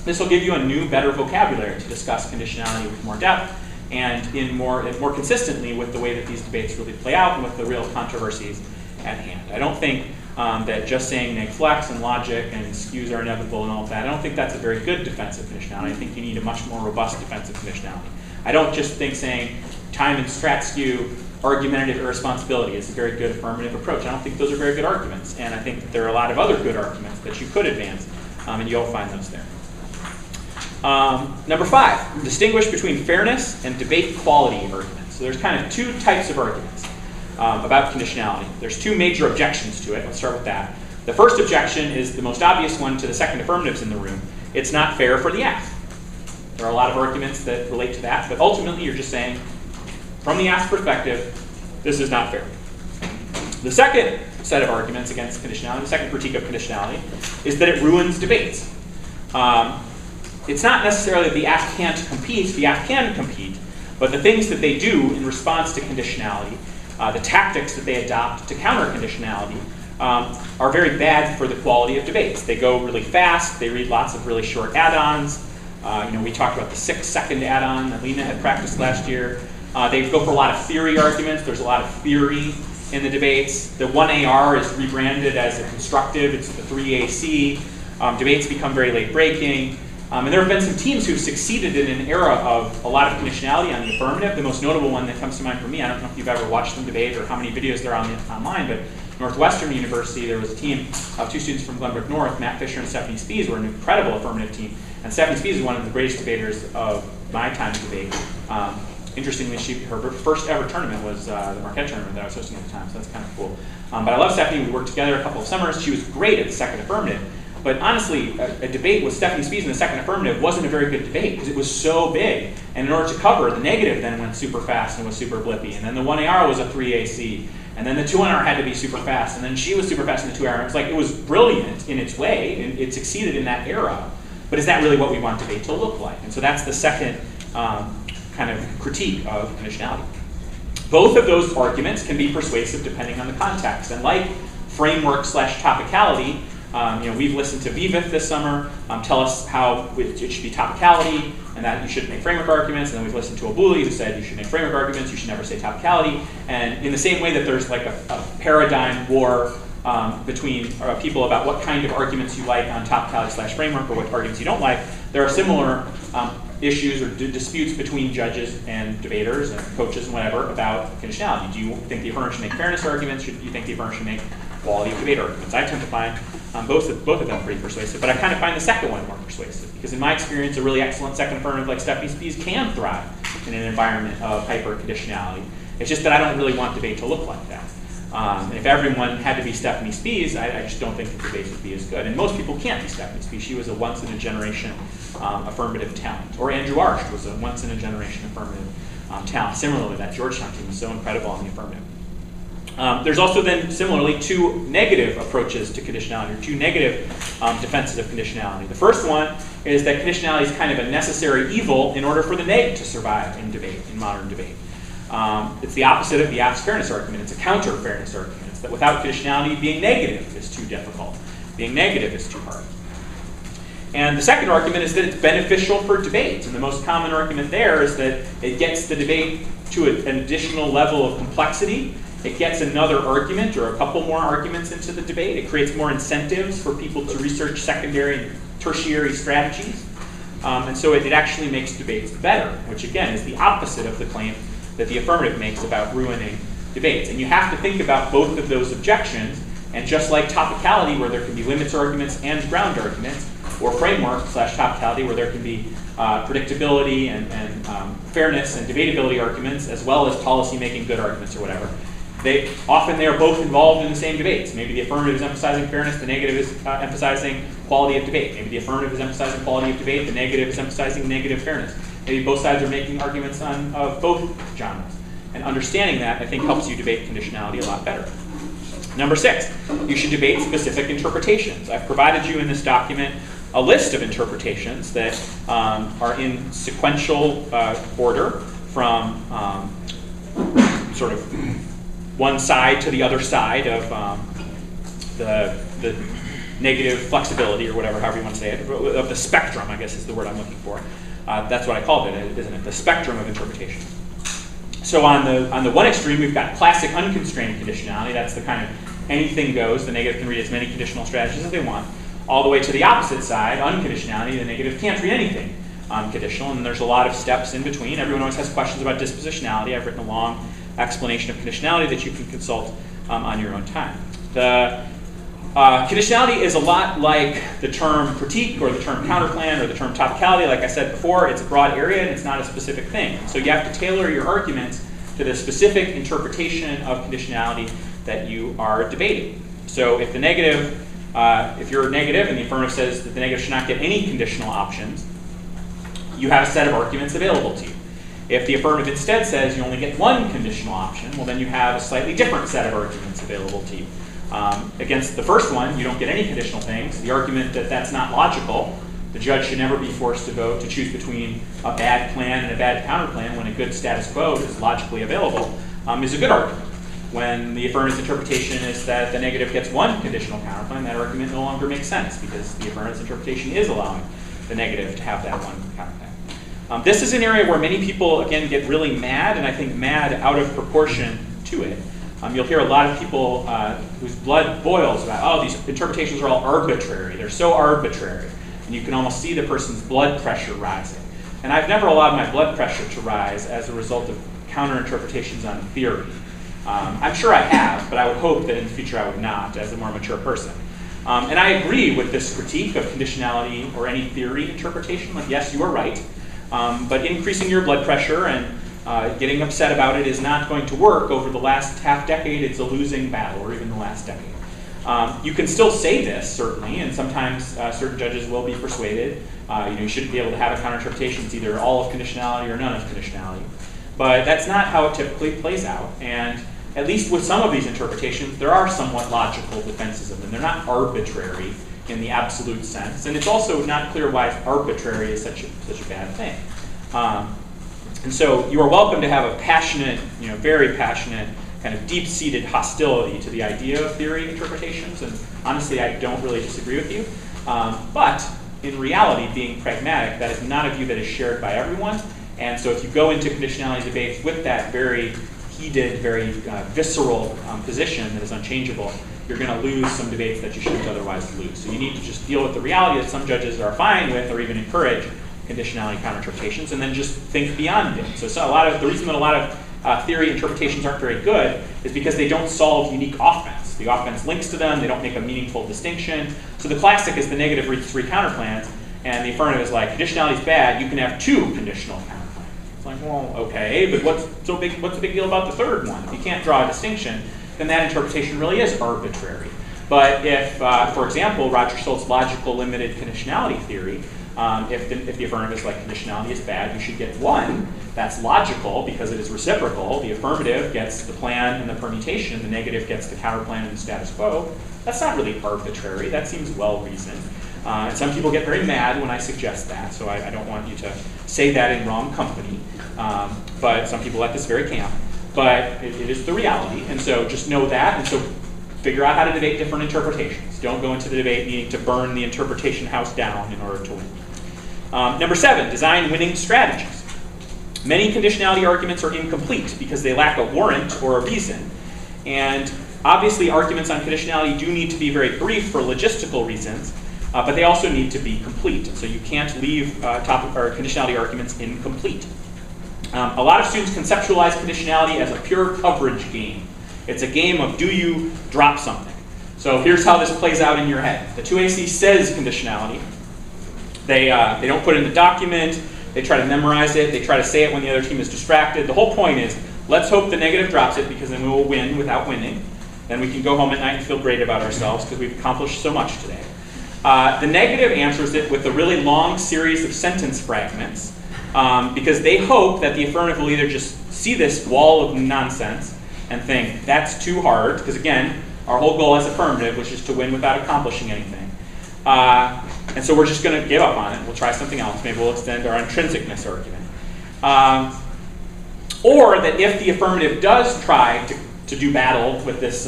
this will give you a new, better vocabulary to discuss conditionality with more depth and more consistently with the way that these debates really play out and with the real controversies at hand. I don't think that just saying neg flex and logic and skews are inevitable and all of that, I don't think that's a very good defense of conditionality. I think you need a much more robust defense of conditionality. I don't just think saying time and strat skew, argumentative irresponsibility is a very good affirmative approach. I don't think those are very good arguments, and I think that there are a lot of other good arguments that you could advance, and you'll find those there. Number 5, distinguish between fairness and debate quality arguments. So there's kind of two types of arguments about conditionality. There's two major objections to it. Let's start with that. The first objection is the most obvious one to the second affirmatives in the room. It's not fair for the ask. There are a lot of arguments that relate to that, but ultimately you're just saying, from the ask perspective, this is not fair. The second set of arguments against conditionality, the second critique of conditionality, is that it ruins debates. It's not necessarily that the ask can't compete, the ask can compete, but the things that they do in response to conditionality, the tactics that they adopt to counter conditionality, are very bad for the quality of debates. They go really fast, they read lots of really short add-ons. We talked about the 6-second add-on that Lena had practiced last year. They go for a lot of theory arguments. There's a lot of theory in the debates. The 1AR is rebranded as a constructive. It's the 3AC. Debates become very late-breaking. And there have been some teams who've succeeded in an era of a lot of conditionality on the affirmative. The most notable one that comes to mind for me, I don't know if you've ever watched them debate or how many videos there are online, but Northwestern University, there was a team of 2 students from Glenbrook North, Matt Fisher and Stephanie Spies, were an incredible affirmative team. And Stephanie Spies is one of the greatest debaters of my time in debate. Interestingly, her first ever tournament was the Marquette tournament that I was hosting at the time, so that's kind of cool. But I love Stephanie. We worked together a couple of summers. She was great at the second affirmative. But honestly, a debate with Stephanie Spies in the second affirmative wasn't a very good debate because it was so big. And in order to cover, the negative then went super fast and was super blippy. And then the 1AR was a 3AC. And then the 2NR had to be super fast. And then she was super fast in the 2AR. It was brilliant in its way, and it succeeded in that era. But is that really what we want debate to look like? And so that's the second kind of critique of conditionality. Both of those arguments can be persuasive depending on the context. And like framework/topicality, we've listened to Vivith this summer tell us how it should be topicality and that you shouldn't make framework arguments. And then we've listened to Abuli who said you should make framework arguments, you should never say topicality. And in the same way that there's like a paradigm war between people about what kind of arguments you like on topicality/framework or what arguments you don't like, there are similar issues or disputes between judges and debaters and coaches and whatever about conditionality. Do you think the affirmative should make fairness arguments? Do you think the affirmative should make quality of debate arguments? I tend to find both of them pretty persuasive, but I kind of find the second one more persuasive because in my experience, a really excellent second affirmative like Stephanie Spies can thrive in an environment of hyper-conditionality. It's just that I don't really want debate to look like that. And if everyone had to be Stephanie Spies, I just don't think the debates would be as good. And most people can't be Stephanie Spies. She was a once-in-a-generation affirmative talent. Or Andrew Arsht was a once-in-a-generation affirmative talent. Similarly, that Georgetown team was so incredible on the affirmative. There's also then, similarly, two negative approaches to conditionality, or two negative defenses of conditionality. The first one is that conditionality is kind of a necessary evil in order for the neg to survive in debate, in modern debate. It's the opposite of the apps fairness argument. It's a counter-fairness argument. It's that without conditionality, being negative is too difficult. Being negative is too hard. And the second argument is that it's beneficial for debate. And the most common argument there is that it gets the debate to an additional level of complexity. It gets another argument or a couple more arguments into the debate. It creates more incentives for people to research secondary and tertiary strategies. And so it actually makes debates better, which again is the opposite of the claim that the affirmative makes about ruining debates. And you have to think about both of those objections. And just like topicality, where there can be limits arguments and ground arguments, or framework/topicality, where there can be predictability and fairness and debatability arguments, as well as policy-making good arguments or whatever. Often they are both involved in the same debates. Maybe the affirmative is emphasizing fairness, the negative is emphasizing quality of debate. Maybe the affirmative is emphasizing quality of debate, the negative is emphasizing negative fairness. Maybe both sides are making arguments of both genres. And understanding that, I think, helps you debate conditionality a lot better. Number 6, you should debate specific interpretations. I've provided you in this document a list of interpretations that are in sequential order from sort of one side to the other side of the negative flexibility, or whatever, however you want to say it, of the spectrum, I guess is the word I'm looking for. That's what I called it, isn't it? The spectrum of interpretation. So on the one extreme, we've got classic unconstrained conditionality. That's the kind of anything goes. The negative can read as many conditional strategies as they want. All the way to the opposite side, unconditionality, the negative can't read anything conditional, and there's a lot of steps in between. Everyone always has questions about dispositionality. I've written a long explanation of conditionality that you can consult on your own time. The conditionality is a lot like the term critique or the term counterplan or the term topicality. Like I said before, it's a broad area and it's not a specific thing. So you have to tailor your arguments to the specific interpretation of conditionality that you are debating. So if the negative, if you're negative and the affirmative says that the negative should not get any conditional options, you have a set of arguments available to you. If the affirmative instead says you only get one conditional option, well then you have a slightly different set of arguments available to you. Against the first one, you don't get any conditional things. The argument that that's not logical, the judge should never be forced to vote to choose between a bad plan and a bad counterplan when a good status quo is logically available, is a good argument. When the affirmative's interpretation is that the negative gets one conditional counterplan, that argument no longer makes sense because the affirmative's interpretation is allowing the negative to have that one counterplan. This is an area where many people, again, get really mad, and I think mad out of proportion to it. You'll hear a lot of people whose blood boils about, oh, these interpretations are all arbitrary. They're so arbitrary. And you can almost see the person's blood pressure rising. And I've never allowed my blood pressure to rise as a result of counter-interpretations on theory. I'm sure I have, but I would hope that in the future I would not, as a more mature person. And I agree with this critique of conditionality or any theory interpretation. Like, yes, you are right. But increasing your blood pressure and getting upset about it is not going to work. Over the last half decade, it's a losing battle, or even the last decade. You can still say this, certainly, and sometimes certain judges will be persuaded. You shouldn't be able to have a counter-interpretation. It's either all of conditionality or none of conditionality. But that's not how it typically plays out. And at least with some of these interpretations, there are somewhat logical defenses of them. They're not arbitrary in the absolute sense. And it's also not clear why arbitrary is such a bad thing. And so you are welcome to have a passionate, very passionate, kind of deep-seated hostility to the idea of theory interpretations. And honestly, I don't really disagree with you. But in reality, being pragmatic, that is not a view that is shared by everyone. And so if you go into conditionality debates with that very heated, very visceral position that is unchangeable, you're going to lose some debates that you shouldn't otherwise lose. So you need to just deal with the reality that some judges are fine with or even encourage conditionality counter-interpretations, and then just think beyond it. So the reason that a lot of theory interpretations aren't very good is because they don't solve unique offense. The offense links to them, they don't make a meaningful distinction. So the classic is the negative reads 3 counterplans, and the affirmative is like, conditionality is bad, you can have 2 conditional counterplans. It's like, well, okay, but what's the big deal about the third one? If you can't draw a distinction, then that interpretation really is arbitrary. But if, for example, Roger Stoltz's logical limited conditionality theory If the affirmative is like conditionality is bad, you should get 1. That's logical because it is reciprocal. The affirmative gets the plan and the permutation, the negative gets the counterplan and the status quo. That's not really arbitrary. That seems well-reasoned. And some people get very mad when I suggest that, so I don't want you to say that in wrong company. But some people at this very camp. But it is the reality, and so just know that, and so figure out how to debate different interpretations. Don't go into the debate needing to burn the interpretation house down in order to win. Number 7, design winning strategies. Many conditionality arguments are incomplete because they lack a warrant or a reason. And obviously arguments on conditionality do need to be very brief for logistical reasons, but they also need to be complete. And so you can't leave conditionality arguments incomplete. A lot of students conceptualize conditionality as a pure coverage game. It's a game of do you drop something. So here's how this plays out in your head. The 2AC says conditionality. They don't put it in the document. They try to memorize it. They try to say it when the other team is distracted. The whole point is, let's hope the negative drops it because then we will win without winning. Then we can go home at night and feel great about ourselves because we've accomplished so much today. The negative answers it with a really long series of sentence fragments because they hope that the affirmative will either just see this wall of nonsense and think, that's too hard, because again, our whole goal as affirmative was just to win without accomplishing anything. And so we're just going to give up on it. We'll try something else. Maybe we'll extend our intrinsicness argument. Or that if the affirmative does try to do battle with this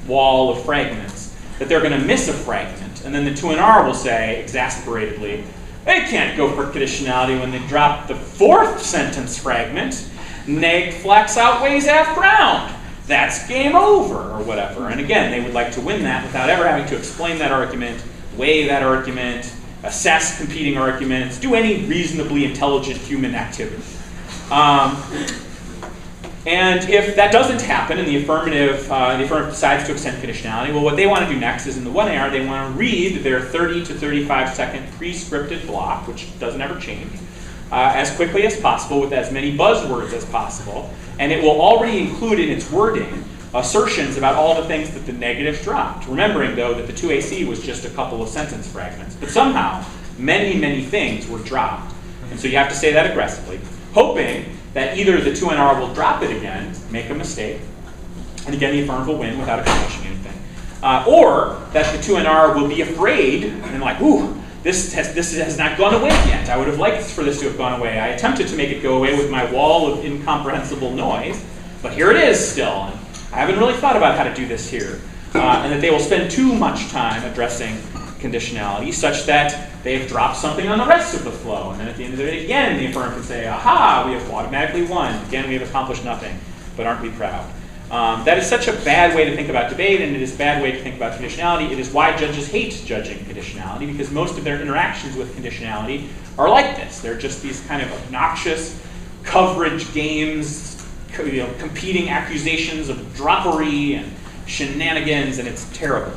wall of fragments, that they're going to miss a fragment. And then the 2NR will say, exasperatedly, they can't go for conditionality when they drop the 4th sentence fragment. Neg flex outweighs F ground. That's game over, or whatever. And again, they would like to win that without ever having to explain that argument, weigh that argument, assess competing arguments, do any reasonably intelligent human activity. And if that doesn't happen and the affirmative decides to extend conditionality, well, what they want to do next is in the 1AR, they want to read their 30 to 35 second pre-scripted block, which doesn't ever change, as quickly as possible with as many buzzwords as possible. And it will already include in its wording assertions about all the things that the negative dropped. Remembering, though, that the 2AC was just a couple of sentence fragments. But somehow, many, many things were dropped. And so you have to say that aggressively, hoping that either the 2NR will drop it again, make a mistake, and again the affirmative will win without accomplishing anything. Or that the 2NR will be afraid and like, ooh, this has not gone away yet. I would have liked for this to have gone away. I attempted to make it go away with my wall of incomprehensible noise, but here it is still. And I haven't really thought about how to do this here. And that they will spend too much time addressing conditionality such that they have dropped something on the rest of the flow. And then at the end of the day, again, the affirmative can say, aha, we have automatically won. Again, we have accomplished nothing, but aren't we proud? That is such a bad way to think about debate, and it is a bad way to think about conditionality. It is why judges hate judging conditionality, because most of their interactions with conditionality are like this. They're just these kind of obnoxious coverage games, competing accusations of droppery and shenanigans, and it's terrible.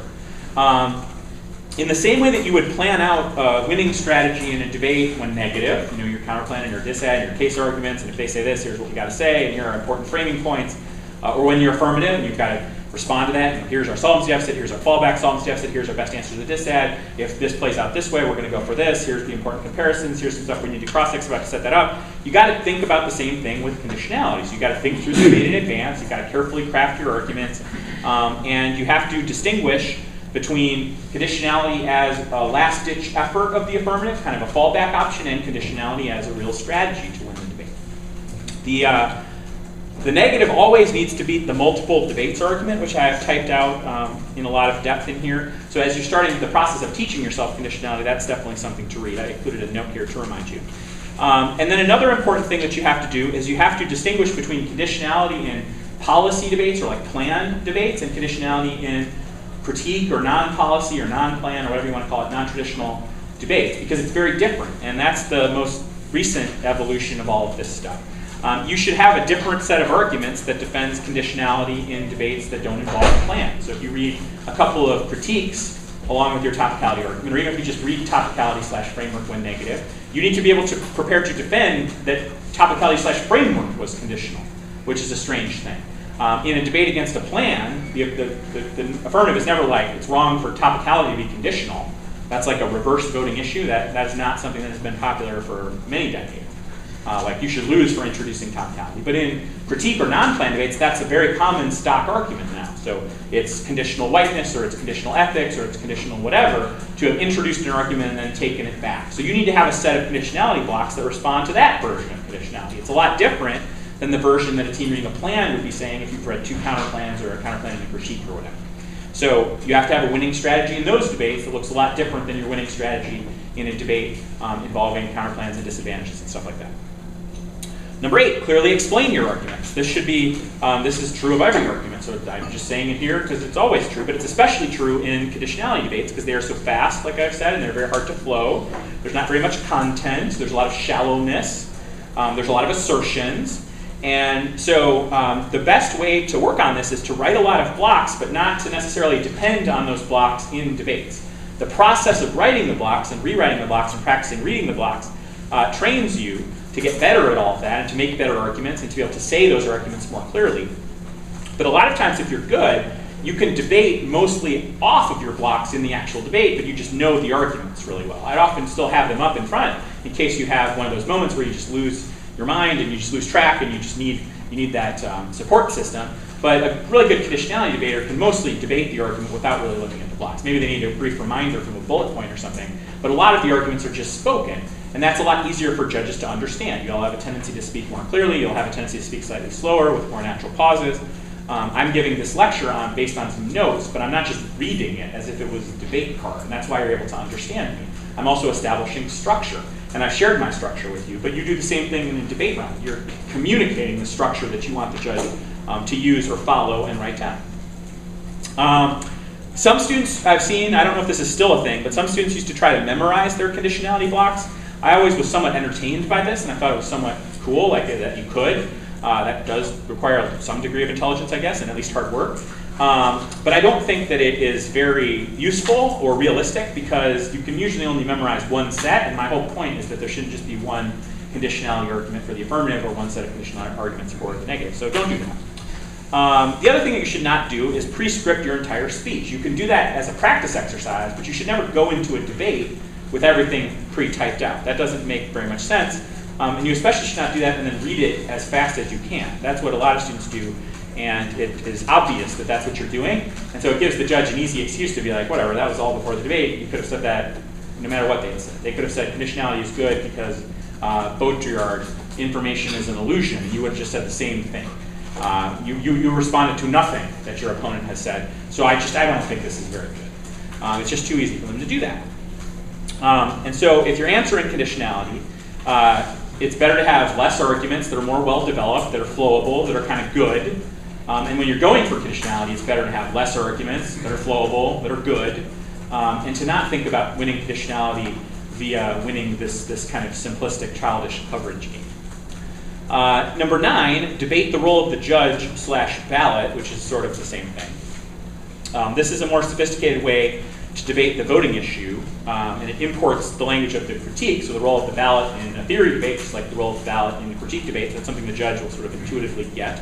In the same way that you would plan out a winning strategy in a debate when negative, your counterplan and your disad, and your case arguments, and if they say this, here's what you got to say, and here are important framing points. Or when you're affirmative, you've got to respond to that. Here's our solvency deficit, here's our fallback solvency deficit, here's our best answer to the disad. If this plays out this way, we're going to go for this. Here's the important comparisons. Here's some stuff we need to cross-check about to set that up. You got to think about the same thing with conditionality. So you got to think through the debate in advance. You got to carefully craft your arguments, and you have to distinguish between conditionality as a last-ditch effort of the affirmative, kind of a fallback option, and conditionality as a real strategy to win the debate. The negative always needs to beat the multiple debates argument, which I have typed out in a lot of depth in here. So as you're starting the process of teaching yourself conditionality, that's definitely something to read. I included a note here to remind you. And then another important thing that you have to do is you have to distinguish between conditionality in policy debates, or like plan debates, and conditionality in critique or non-policy or non-plan or whatever you want to call it, non-traditional debates, because it's very different. And that's the most recent evolution of all of this stuff. You should have a different set of arguments that defends conditionality in debates that don't involve a plan. So if you read a couple of critiques along with your topicality argument, or even if you just read topicality/framework when negative, you need to be able to prepare to defend that topicality/framework was conditional, which is a strange thing. In a debate against a plan, the affirmative is never like, it's wrong for topicality to be conditional. That's like a reverse voting issue. That's not something that has been popular for many decades. Like you should lose for introducing Topicality. But in critique or non-plan debates, that's a very common stock argument now. So it's conditional whiteness, or it's conditional ethics, or it's conditional whatever, to have introduced an argument and then taken it back. So you need to have a set of conditionality blocks that respond to that version of conditionality. It's a lot different than the version that a team reading a plan would be saying if you've read 2 counterplans or a counterplan in a critique or whatever. So you have to have a winning strategy in those debates that looks a lot different than your winning strategy in a debate involving counterplans and disadvantages and stuff like that. Number 8, clearly explain your arguments. This should be, this is true of every argument, so I'm just saying it here because it's always true, but it's especially true in conditionality debates because they are so fast, like I've said, and they're very hard to flow. There's not very much content, there's a lot of shallowness, there's a lot of assertions, and so the best way to work on this is to write a lot of blocks, but not to necessarily depend on those blocks in debates. The process of writing the blocks and rewriting the blocks and practicing reading the blocks trains you to get better at all of that and to make better arguments and to be able to say those arguments more clearly. But a lot of times if you're good, you can debate mostly off of your blocks in the actual debate, but you just know the arguments really well. I'd often still have them up in front in case you have one of those moments where you just lose your mind and you just lose track and you just need that support system. But a really good conditionality debater can mostly debate the argument without really looking at the blocks. Maybe they need a brief reminder from a bullet point or something, but a lot of the arguments are just spoken. And that's a lot easier for judges to understand. You'll have a tendency to speak more clearly. You'll have a tendency to speak slightly slower with more natural pauses. I'm giving this lecture based on some notes, but I'm not just reading it as if it was a debate card, and that's why you're able to understand me. I'm also establishing structure, and I've shared my structure with you, but you do the same thing in a debate round. You're communicating the structure that you want the judge to use or follow and write down. Some students I've seen, I don't know if this is still a thing, but some students used to try to memorize their conditionality blocks. I always was somewhat entertained by this, and I thought it was somewhat cool, like that you could. That does require some degree of intelligence, I guess, and at least hard work. But I don't think that it is very useful or realistic because you can usually only memorize one set, and my whole point is that there shouldn't just be one conditionality argument for the affirmative or one set of conditional arguments for the negative. So don't do that. The other thing that you should not do is pre-script your entire speech. You can do that as a practice exercise, but you should never go into a debate with everything pre-typed out. That doesn't make very much sense. And you especially should not do that and then read it as fast as you can. That's what a lot of students do, and it is obvious that that's what you're doing. And so it gives the judge an easy excuse to be like, whatever, that was all before the debate. You could have said that no matter what they had said. They could have said conditionality is good because Baudrillard, information is an illusion. You would have just said the same thing. You responded to nothing that your opponent has said. So I don't think this is very good. It's just too easy for them to do that. And so if you're answering conditionality, it's better to have less arguments that are more well-developed, that are flowable, that are kind of good. And when you're going for conditionality, it's better to have less arguments that are flowable, that are good, and to not think about winning conditionality via winning this kind of simplistic, childish coverage game. Number 9, debate the role of the judge/ballot, which is sort of the same thing. This is a more sophisticated way to debate the voting issue, and it imports the language of the critique, so the role of the ballot in a theory debate is like the role of the ballot in the critique debate. That's something the judge will sort of intuitively get.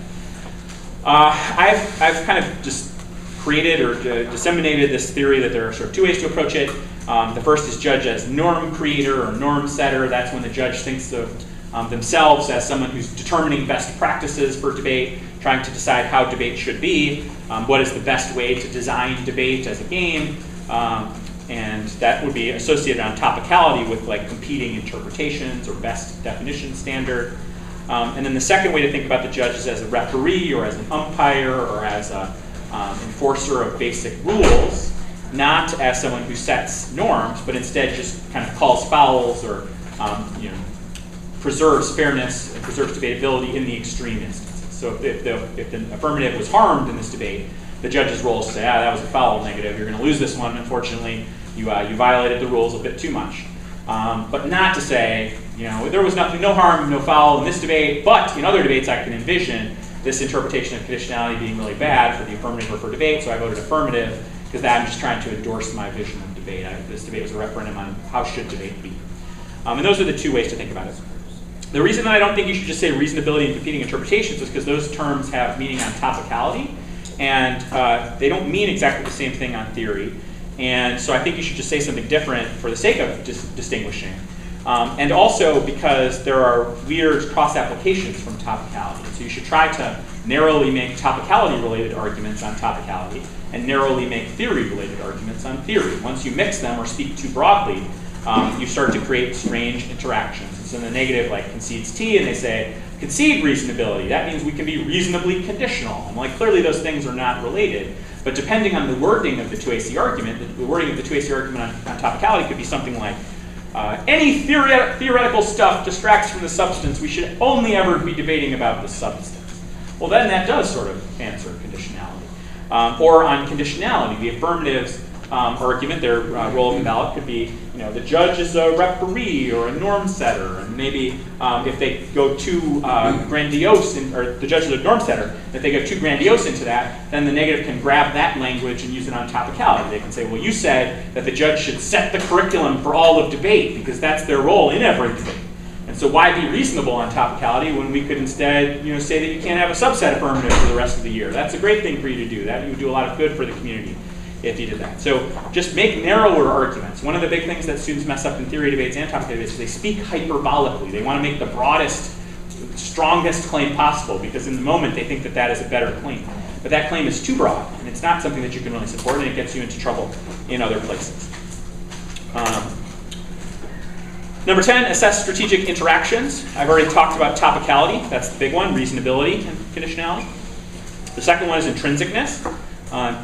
I've kind of just created or disseminated this theory that there are sort of 2 ways to approach it. The first is judge as norm creator or norm setter. That's when the judge thinks of themselves as someone who's determining best practices for debate, trying to decide how debate should be, what is the best way to design debate as a game, and that would be associated on topicality with like competing interpretations or best definition standard. And then the second way to think about the judge is as a referee or as an umpire or as an enforcer of basic rules, not as someone who sets norms, but instead just kind of calls fouls or preserves fairness and preserves debatability in the extreme instances. So if the affirmative was harmed in this debate, the judge's role is to say, that was a foul negative. You're going to lose this one, unfortunately. You violated the rules a bit too much. But not to say, there was no harm, no foul in this debate, but in other debates I can envision this interpretation of conditionality being really bad for the affirmative or for debate, so I voted affirmative because I'm just trying to endorse my vision of debate. This debate was a referendum on how should debate be. And those are the 2 ways to think about it. The reason that I don't think you should just say reasonability and competing interpretations is because those terms have meaning on topicality, and they don't mean exactly the same thing on theory. And so I think you should just say something different for the sake of distinguishing. And also because there are weird cross-applications from topicality. So you should try to narrowly make topicality-related arguments on topicality and narrowly make theory-related arguments on theory. Once you mix them or speak too broadly, you start to create strange interactions. And so in the negative, like concedes T, and they say, concede reasonability. That means we can be reasonably conditional. And like clearly those things are not related. But depending on the wording of the 2AC argument, the wording of the 2AC argument on topicality could be something like, any theoretical stuff distracts from the substance. We should only ever be debating about the substance. Well, then that does sort of answer conditionality. Or on conditionality, the affirmative's argument, their role in the ballot could be, the judge is a referee or a norm setter, and maybe if they go too grandiose, or the judge is a norm setter, if they go too grandiose into that, then the negative can grab that language and use it on topicality. They can say, well, you said that the judge should set the curriculum for all of debate because that's their role in every debate. And so why be reasonable on topicality when we could instead say that you can't have a subset affirmative for the rest of the year? That's a great thing for you to do. That would do a lot of good for the community if you did that. So just make narrower arguments. One of the big things that students mess up in theory debates and topic debates is they speak hyperbolically. They want to make the broadest, strongest claim possible because in the moment they think that that is a better claim. But that claim is too broad, and it's not something that you can really support, and it gets you into trouble in other places. Number 10, assess strategic interactions. I've already talked about topicality. That's the big one, reasonability and conditionality. The second one is intrinsicness.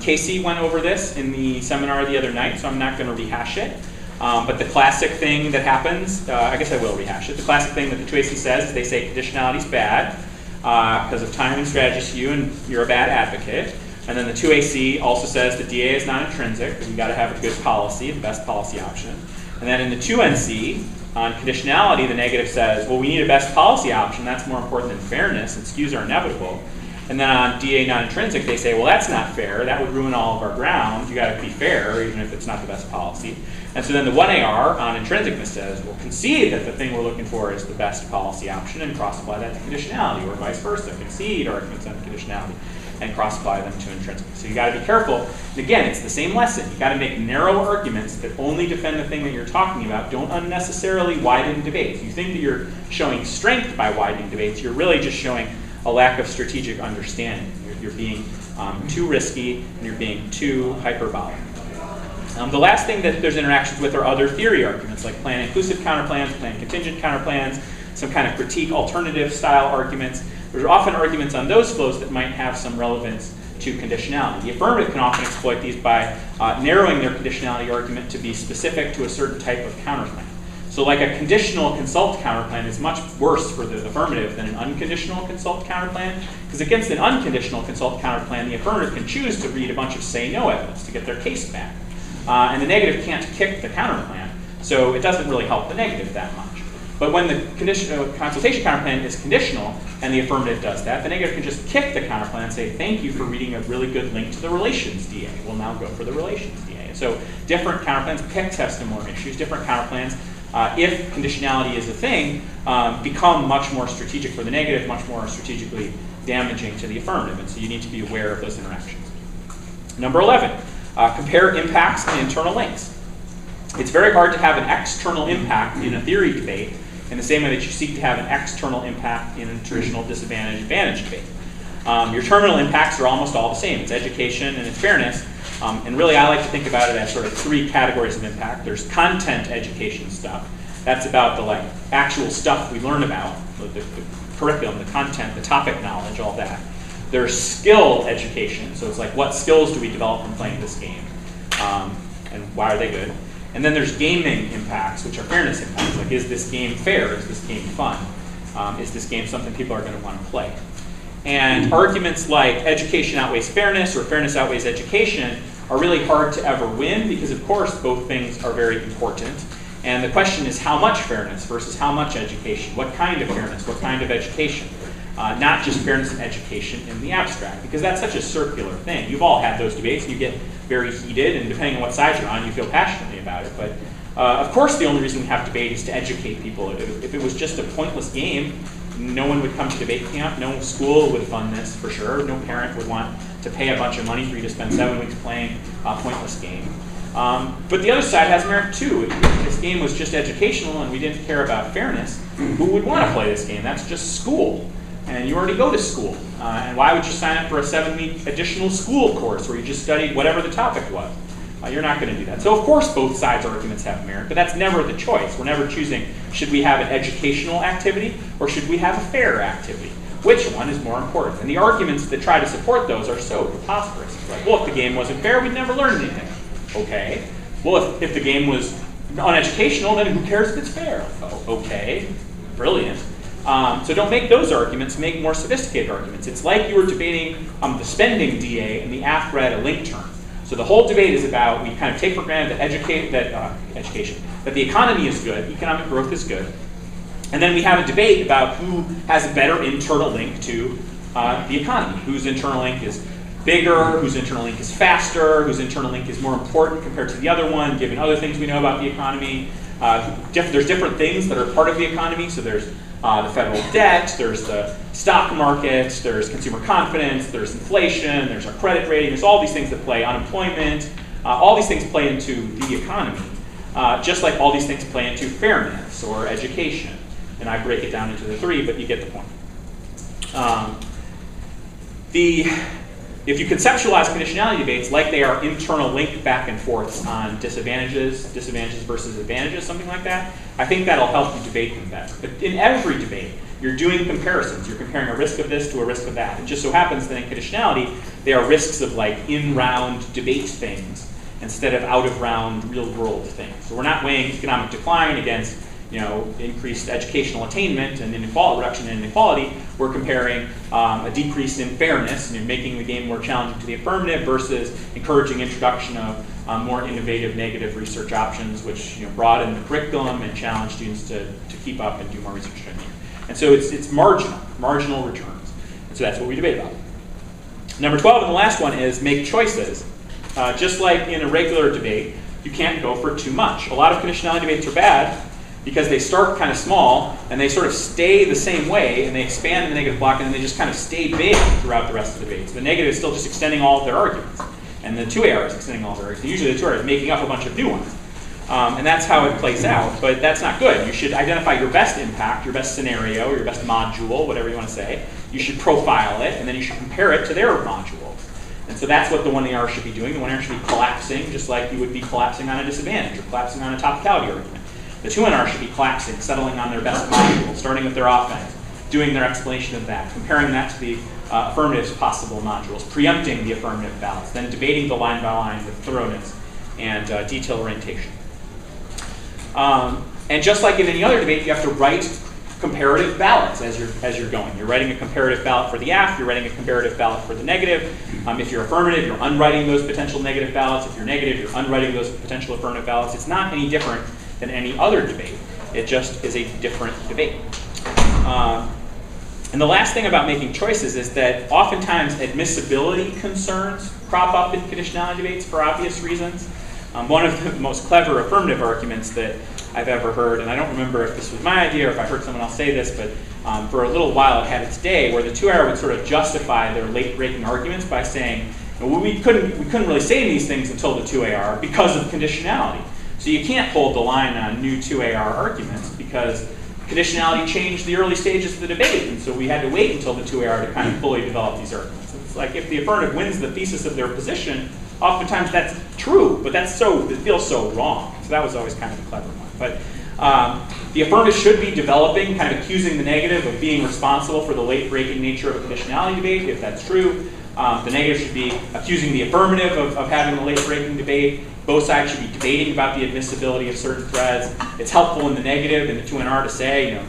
Casey went over this in the seminar the other night, so I'm not going to rehash it. But the classic thing that happens, I guess I will rehash it. The classic thing that the 2AC says is they say conditionality is bad because of time and strategy skew, and you're a bad advocate. And then the 2AC also says the DA is not intrinsic, because you've got to have a good policy, the best policy option. And then in the 2NC, on conditionality, the negative says, well, we need a best policy option. That's more important than fairness, and skews are inevitable. And then on DA non-intrinsic, they say, well, that's not fair. That would ruin all of our ground. You got to be fair, even if it's not the best policy. And so then the 1AR on intrinsicness says, well, concede that the thing we're looking for is the best policy option and cross-apply that to conditionality, or vice versa. Concede arguments on conditionality and cross-apply them to intrinsic. So you got to be careful. And again, it's the same lesson. You got to make narrow arguments that only defend the thing that you're talking about. Don't unnecessarily widen debates. You think that you're showing strength by widening debates. You're really just showing a lack of strategic understanding. You're being too risky, and you're being too hyperbolic. The last thing that there's interactions with are other theory arguments, like plan-inclusive counterplans, plan-contingent counterplans, some kind of critique alternative style arguments. There's often arguments on those flows that might have some relevance to conditionality. The affirmative can often exploit these by narrowing their conditionality argument to be specific to a certain type of counterplan. So like a conditional consult counterplan is much worse for the affirmative than an unconditional consult counterplan, because against an unconditional consult counterplan, the affirmative can choose to read a bunch of say-no evidence to get their case back. And the negative can't kick the counterplan, so it doesn't really help the negative that much. But when the consultation counterplan is conditional, and the affirmative does that, the negative can just kick the counterplan and say, thank you for reading a really good link to the relations DA. We'll now go for the relations DA. So different counterplans, PICs have similar issues. Different counterplans, if conditionality is a thing, become much more strategic for the negative, much more strategically damaging to the affirmative. And so you need to be aware of those interactions. Number 11, compare impacts and internal links. It's very hard to have an external impact in a theory debate in the same way that you seek to have an external impact in a traditional disadvantage-advantage debate. Your terminal impacts are almost all the same. It's education and it's fairness. And really, I like to think about it as sort of three categories of impact. There's content education stuff. That's about the actual stuff we learn about, the curriculum, the content, the topic knowledge, all that. There's skill education. So it's like, what skills do we develop from playing this game? And why are they good? And then there's gaming impacts, which are fairness impacts. Like, is this game fair? Is this game fun? Is this game something people are going to want to play? And arguments like education outweighs fairness or fairness outweighs education are really hard to ever win because, of course, both things are very important. And the question is how much fairness versus how much education? What kind of fairness? What kind of education? Not just fairness and education in the abstract, because that's such a circular thing. You've all had those debates, and you get very heated, and depending on what side you're on, you feel passionately about it. But of course, the only reason we have debate is to educate people. If it was just a pointless game, no one would come to debate camp. No school would fund this, for sure. No parent would want to pay a bunch of money for you to spend 7 weeks playing a pointless game. But the other side has merit too. If this game was just educational and we didn't care about fairness, who would want to play this game? That's just school. And you already go to school. And why would you sign up for a 7-week additional school course where you just studied whatever the topic was? You're not going to do that. So of course both sides' arguments have merit, but that's never the choice. We're never choosing, should we have an educational activity or should we have a fair activity? Which one is more important? And the arguments that try to support those are so preposterous. It's like, well, if the game wasn't fair, we'd never learn anything. Okay. Well, if the game was uneducational, then who cares if it's fair? Oh, okay. Brilliant. So don't make those arguments, make more sophisticated arguments. It's like you were debating the spending DA and the aft read a link term. So the whole debate is about, we kind of take for granted that the economy is good, economic growth is good, and then we have a debate about who has a better internal link to the economy, whose internal link is bigger, whose internal link is faster, whose internal link is more important compared to the other one, given other things we know about the economy. There's different things that are part of the economy, so there's the federal debt, there's the stock market, there's consumer confidence, there's inflation, there's our credit rating, there's all these things that play, unemployment, all these things play into the economy, just like all these things play into fairness or education. And I break it down into the three, but you get the point. If you conceptualize conditionality debates like they are internal link back and forths on disadvantages versus advantages, something like that, I think that'll help you debate them better. But in every debate, you're doing comparisons. You're comparing a risk of this to a risk of that. It just so happens that in conditionality, they are risks of like in-round debate things instead of out-of-round real-world things. So we're not weighing economic decline against increased educational attainment and reduction in inequality. We're comparing a decrease in fairness and making the game more challenging to the affirmative versus encouraging introduction of more innovative negative research options, which broaden the curriculum and challenge students to keep up and do more research during the year. And so it's marginal returns. And so that's what we debate about. Number 12, and the last one, is make choices. Just like in a regular debate, you can't go for too much. A lot of conditionality debates are bad because they start kind of small and they sort of stay the same way and they expand in the negative block and then they just kind of stay big throughout the rest of the debate. So the negative is still just extending all of their arguments. And the 2AR is extending all of their arguments. Usually the 2AR is making up a bunch of new ones. And that's how it plays out, but that's not good. You should identify your best impact, your best scenario, your best module, whatever you want to say. You should profile it, and then you should compare it to their modules. And so that's what the 1AR should be doing. The 1AR should be collapsing, just like you would be collapsing on a disadvantage or collapsing on a topicality argument. The 2NR should be collapsing, settling on their best module, starting with their offense, doing their explanation of that, comparing that to the affirmative's possible modules, preempting the affirmative ballots, then debating the line by line with thoroughness and detail orientation. And just like in any other debate, you have to write comparative ballots as you're going. You're writing a comparative ballot for the aft, you're writing a comparative ballot for the negative. If you're affirmative, you're unwriting those potential negative ballots. If you're negative, you're unwriting those potential affirmative ballots. It's not any different than any other debate. It just is a different debate. And the last thing about making choices is that oftentimes admissibility concerns crop up in conditionality debates for obvious reasons. One of the most clever affirmative arguments that I've ever heard, and I don't remember if this was my idea or if I heard someone else say this, but for a little while it had its day, where the 2AR would sort of justify their late-breaking arguments by saying, well, we couldn't really say these things until the 2AR because of conditionality. So you can't hold the line on new 2AR arguments because conditionality changed the early stages of the debate, and so we had to wait until the 2AR to kind of fully develop these arguments. It's like if the affirmative wins the thesis of their position, oftentimes that's true, but it feels so wrong. So that was always kind of a clever one. But the affirmative should be developing, kind of accusing the negative of being responsible for the late-breaking nature of a conditionality debate, if that's true. The negative should be accusing the affirmative of having a late-breaking debate. Both sides should be debating about the admissibility of certain threads. It's helpful in the negative, in the 2NR, to say,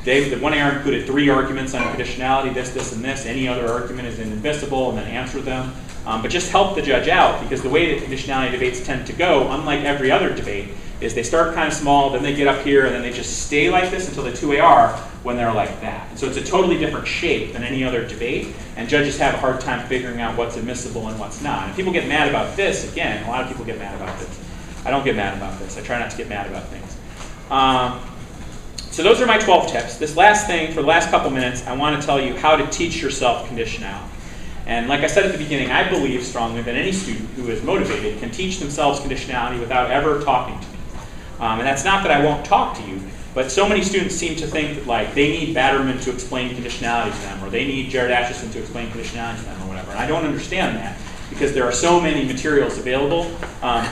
the 1AR included 3 arguments on conditionality, this, and this. Any other argument is inadmissible, and then answer them. But just help the judge out, because the way that conditionality debates tend to go, unlike every other debate, is they start kind of small, then they get up here, and then they just stay like this until the 2AR when they're like that. And so it's a totally different shape than any other debate, and judges have a hard time figuring out what's admissible and what's not. And people get mad about this, again, a lot of people get mad about this. I don't get mad about this. I try not to get mad about things. So those are my 12 tips. This last thing, for the last couple minutes, I want to tell you how to teach yourself conditionality. And like I said at the beginning, I believe strongly that any student who is motivated can teach themselves conditionality without ever talking to me. And that's not that I won't talk to you, but so many students seem to think that like they need Batterman to explain conditionality to them, or they need Jared Atchison to explain conditionality to them, or whatever. And I don't understand that, because there are so many materials available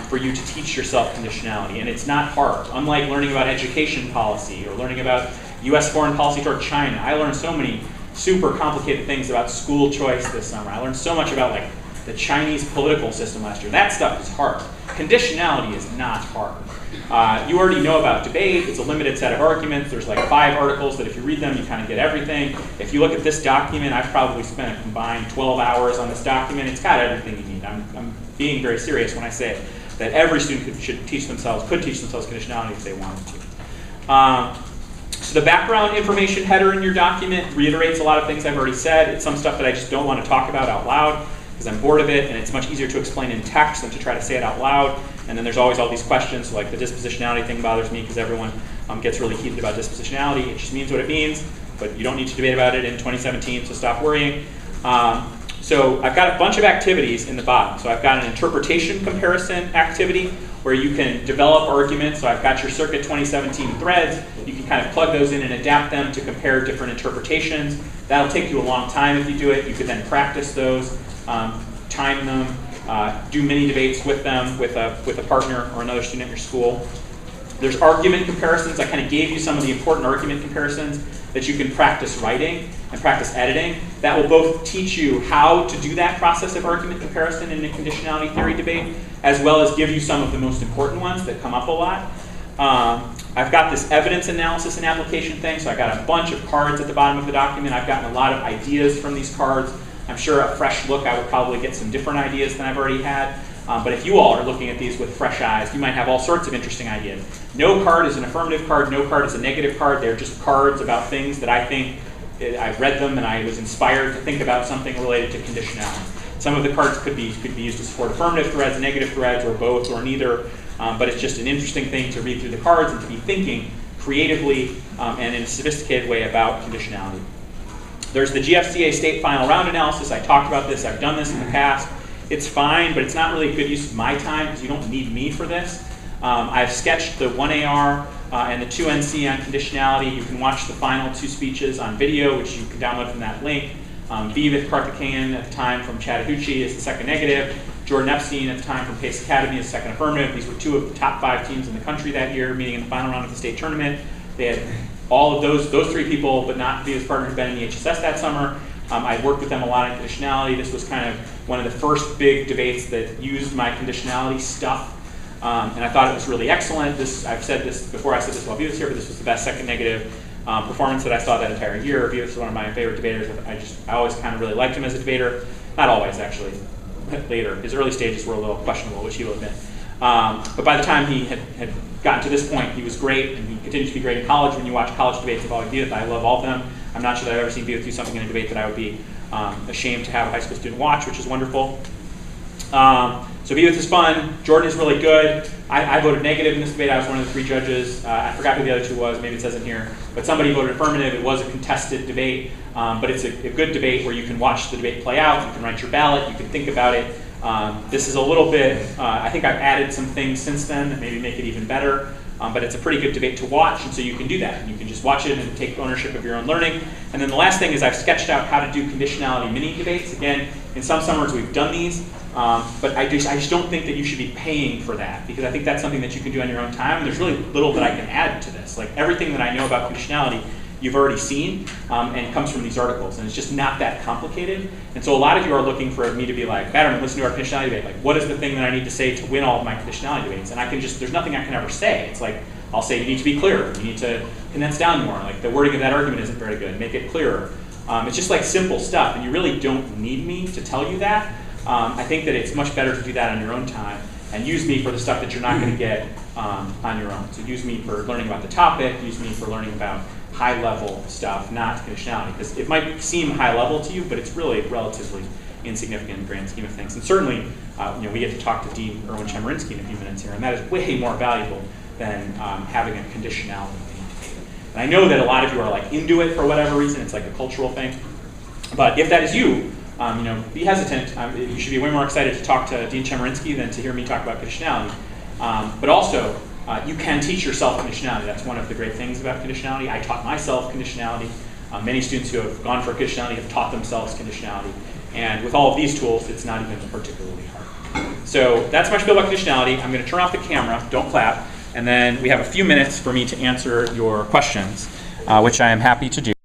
for you to teach yourself conditionality, and it's not hard. Unlike learning about education policy or learning about US foreign policy toward China, I learned so many super complicated things about school choice this summer. I learned so much about like the Chinese political system last year. That stuff is hard. Conditionality is not hard. You already know about debate. It's a limited set of arguments. There's like 5 articles that if you read them, you kind of get everything. If you look at this document, I've probably spent a combined 12 hours on this document. It's got everything you need. I'm being very serious when I say that every student could teach themselves conditionality if they wanted to. So the background information header in your document reiterates a lot of things I've already said. It's some stuff that I just don't want to talk about out loud because I'm bored of it, and it's much easier to explain in text than to try to say it out loud. And then there's always all these questions, like the dispositionality thing bothers me because everyone gets really heated about dispositionality. It just means what it means, but you don't need to debate about it in 2017, so stop worrying. So I've got a bunch of activities in the bottom. So I've got an interpretation comparison activity where you can develop arguments. So I've got your Circuit 2017 threads. You can kind of plug those in and adapt them to compare different interpretations. That'll take you a long time if you do it. You could then practice those, time them, do mini debates with them, with a partner or another student at your school. There's argument comparisons. I kind of gave you some of the important argument comparisons that you can practice writing and practice editing. That will both teach you how to do that process of argument comparison in a conditionality theory debate, as well as give you some of the most important ones that come up a lot. I've got this evidence analysis and application thing, so I've got a bunch of cards at the bottom of the document. I've gotten a lot of ideas from these cards. I'm sure a fresh look, I would probably get some different ideas than I've already had. But if you all are looking at these with fresh eyes, you might have all sorts of interesting ideas. No card is an affirmative card. No card is a negative card. They're just cards about things that I think, I've read them and I was inspired to think about something related to conditionality. Some of the cards could be used to support affirmative threads, negative threads, or both, or neither. But it's just an interesting thing to read through the cards and to be thinking creatively and in a sophisticated way about conditionality. There's the GFCA state final round analysis. I talked about this. I've done this in the past. It's fine, but it's not really a good use of my time because you don't need me for this. I've sketched the 1AR and the 2NC on conditionality. You can watch the final 2 speeches on video, which you can download from that link. Vivek Karthikeyan at the time from Chattahoochee is the second negative. Jordan Epstein at the time from Pace Academy is the second affirmative. These were 2 of the top 5 teams in the country that year, meeting in the final round of the state tournament. They had all of those 3 people, but not Vivek's partner, who'd been in the HSS that summer. I worked with them a lot on conditionality. This was kind of one of the first big debates that used my conditionality stuff. And I thought it was really excellent. I've said this before, I said this while Vivek was here, but this was the best second negative performance that I saw that entire year. Vivek was one of my favorite debaters. I always kind of really liked him as a debater. Not always, actually. Later. His early stages were a little questionable, which he will admit. But by the time he had gotten to this point, he was great, and he continues to be great in college. When you watch college debates of all of Vivek, I love all of them. I'm not sure that I've ever seen Vivek do something in a debate that I would be ashamed to have a high school student watch, which is wonderful. So Vivek is fun. Jordan is really good. I voted negative in this debate. I was one of the 3 judges. I forgot who the other 2 was. Maybe it says in here. But somebody voted affirmative. It was a contested debate. But it's a good debate where you can watch the debate play out. You can write your ballot. You can think about it. This is a little bit, I think I've added some things since then that maybe make it even better. But it's a pretty good debate to watch, and so you can do that. And you can just watch it and take ownership of your own learning. And then the last thing is I've sketched out how to do conditionality mini debates. Again, in some summers we've done these, but I just don't think that you should be paying for that, because I think that's something that you can do on your own time. And there's really little that I can add to this. Like everything that I know about conditionality, you've already seen, and it comes from these articles, and it's just not that complicated. And so a lot of you are looking for me to be like, Batterman, listen to our conditionality debate. Like, what is the thing that I need to say to win all of my conditionality debates? And I can just, there's nothing I can ever say. It's like, I'll say you need to be clearer. You need to condense down more. Like the wording of that argument isn't very good. Make it clearer. It's just like simple stuff, and you really don't need me to tell you that. I think that it's much better to do that on your own time and use me for the stuff that you're not going to get on your own. So use me for learning about the topic. Use me for learning about high-level stuff, not conditionality, because it might seem high-level to you, but it's really relatively insignificant in the grand scheme of things. And certainly, we get to talk to Dean Erwin Chemerinsky in a few minutes here, and that is way more valuable than having a conditionality thing. And I know that a lot of you are like into it for whatever reason. It's like a cultural thing. But if that is you, be hesitant. You should be way more excited to talk to Dean Chemerinsky than to hear me talk about conditionality. But also, you can teach yourself conditionality. That's one of the great things about conditionality. I taught myself conditionality. Many students who have gone for conditionality have taught themselves conditionality. And with all of these tools, it's not even particularly hard. So that's my spiel about conditionality. I'm going to turn off the camera. Don't clap. And then we have a few minutes for me to answer your questions, which I am happy to do.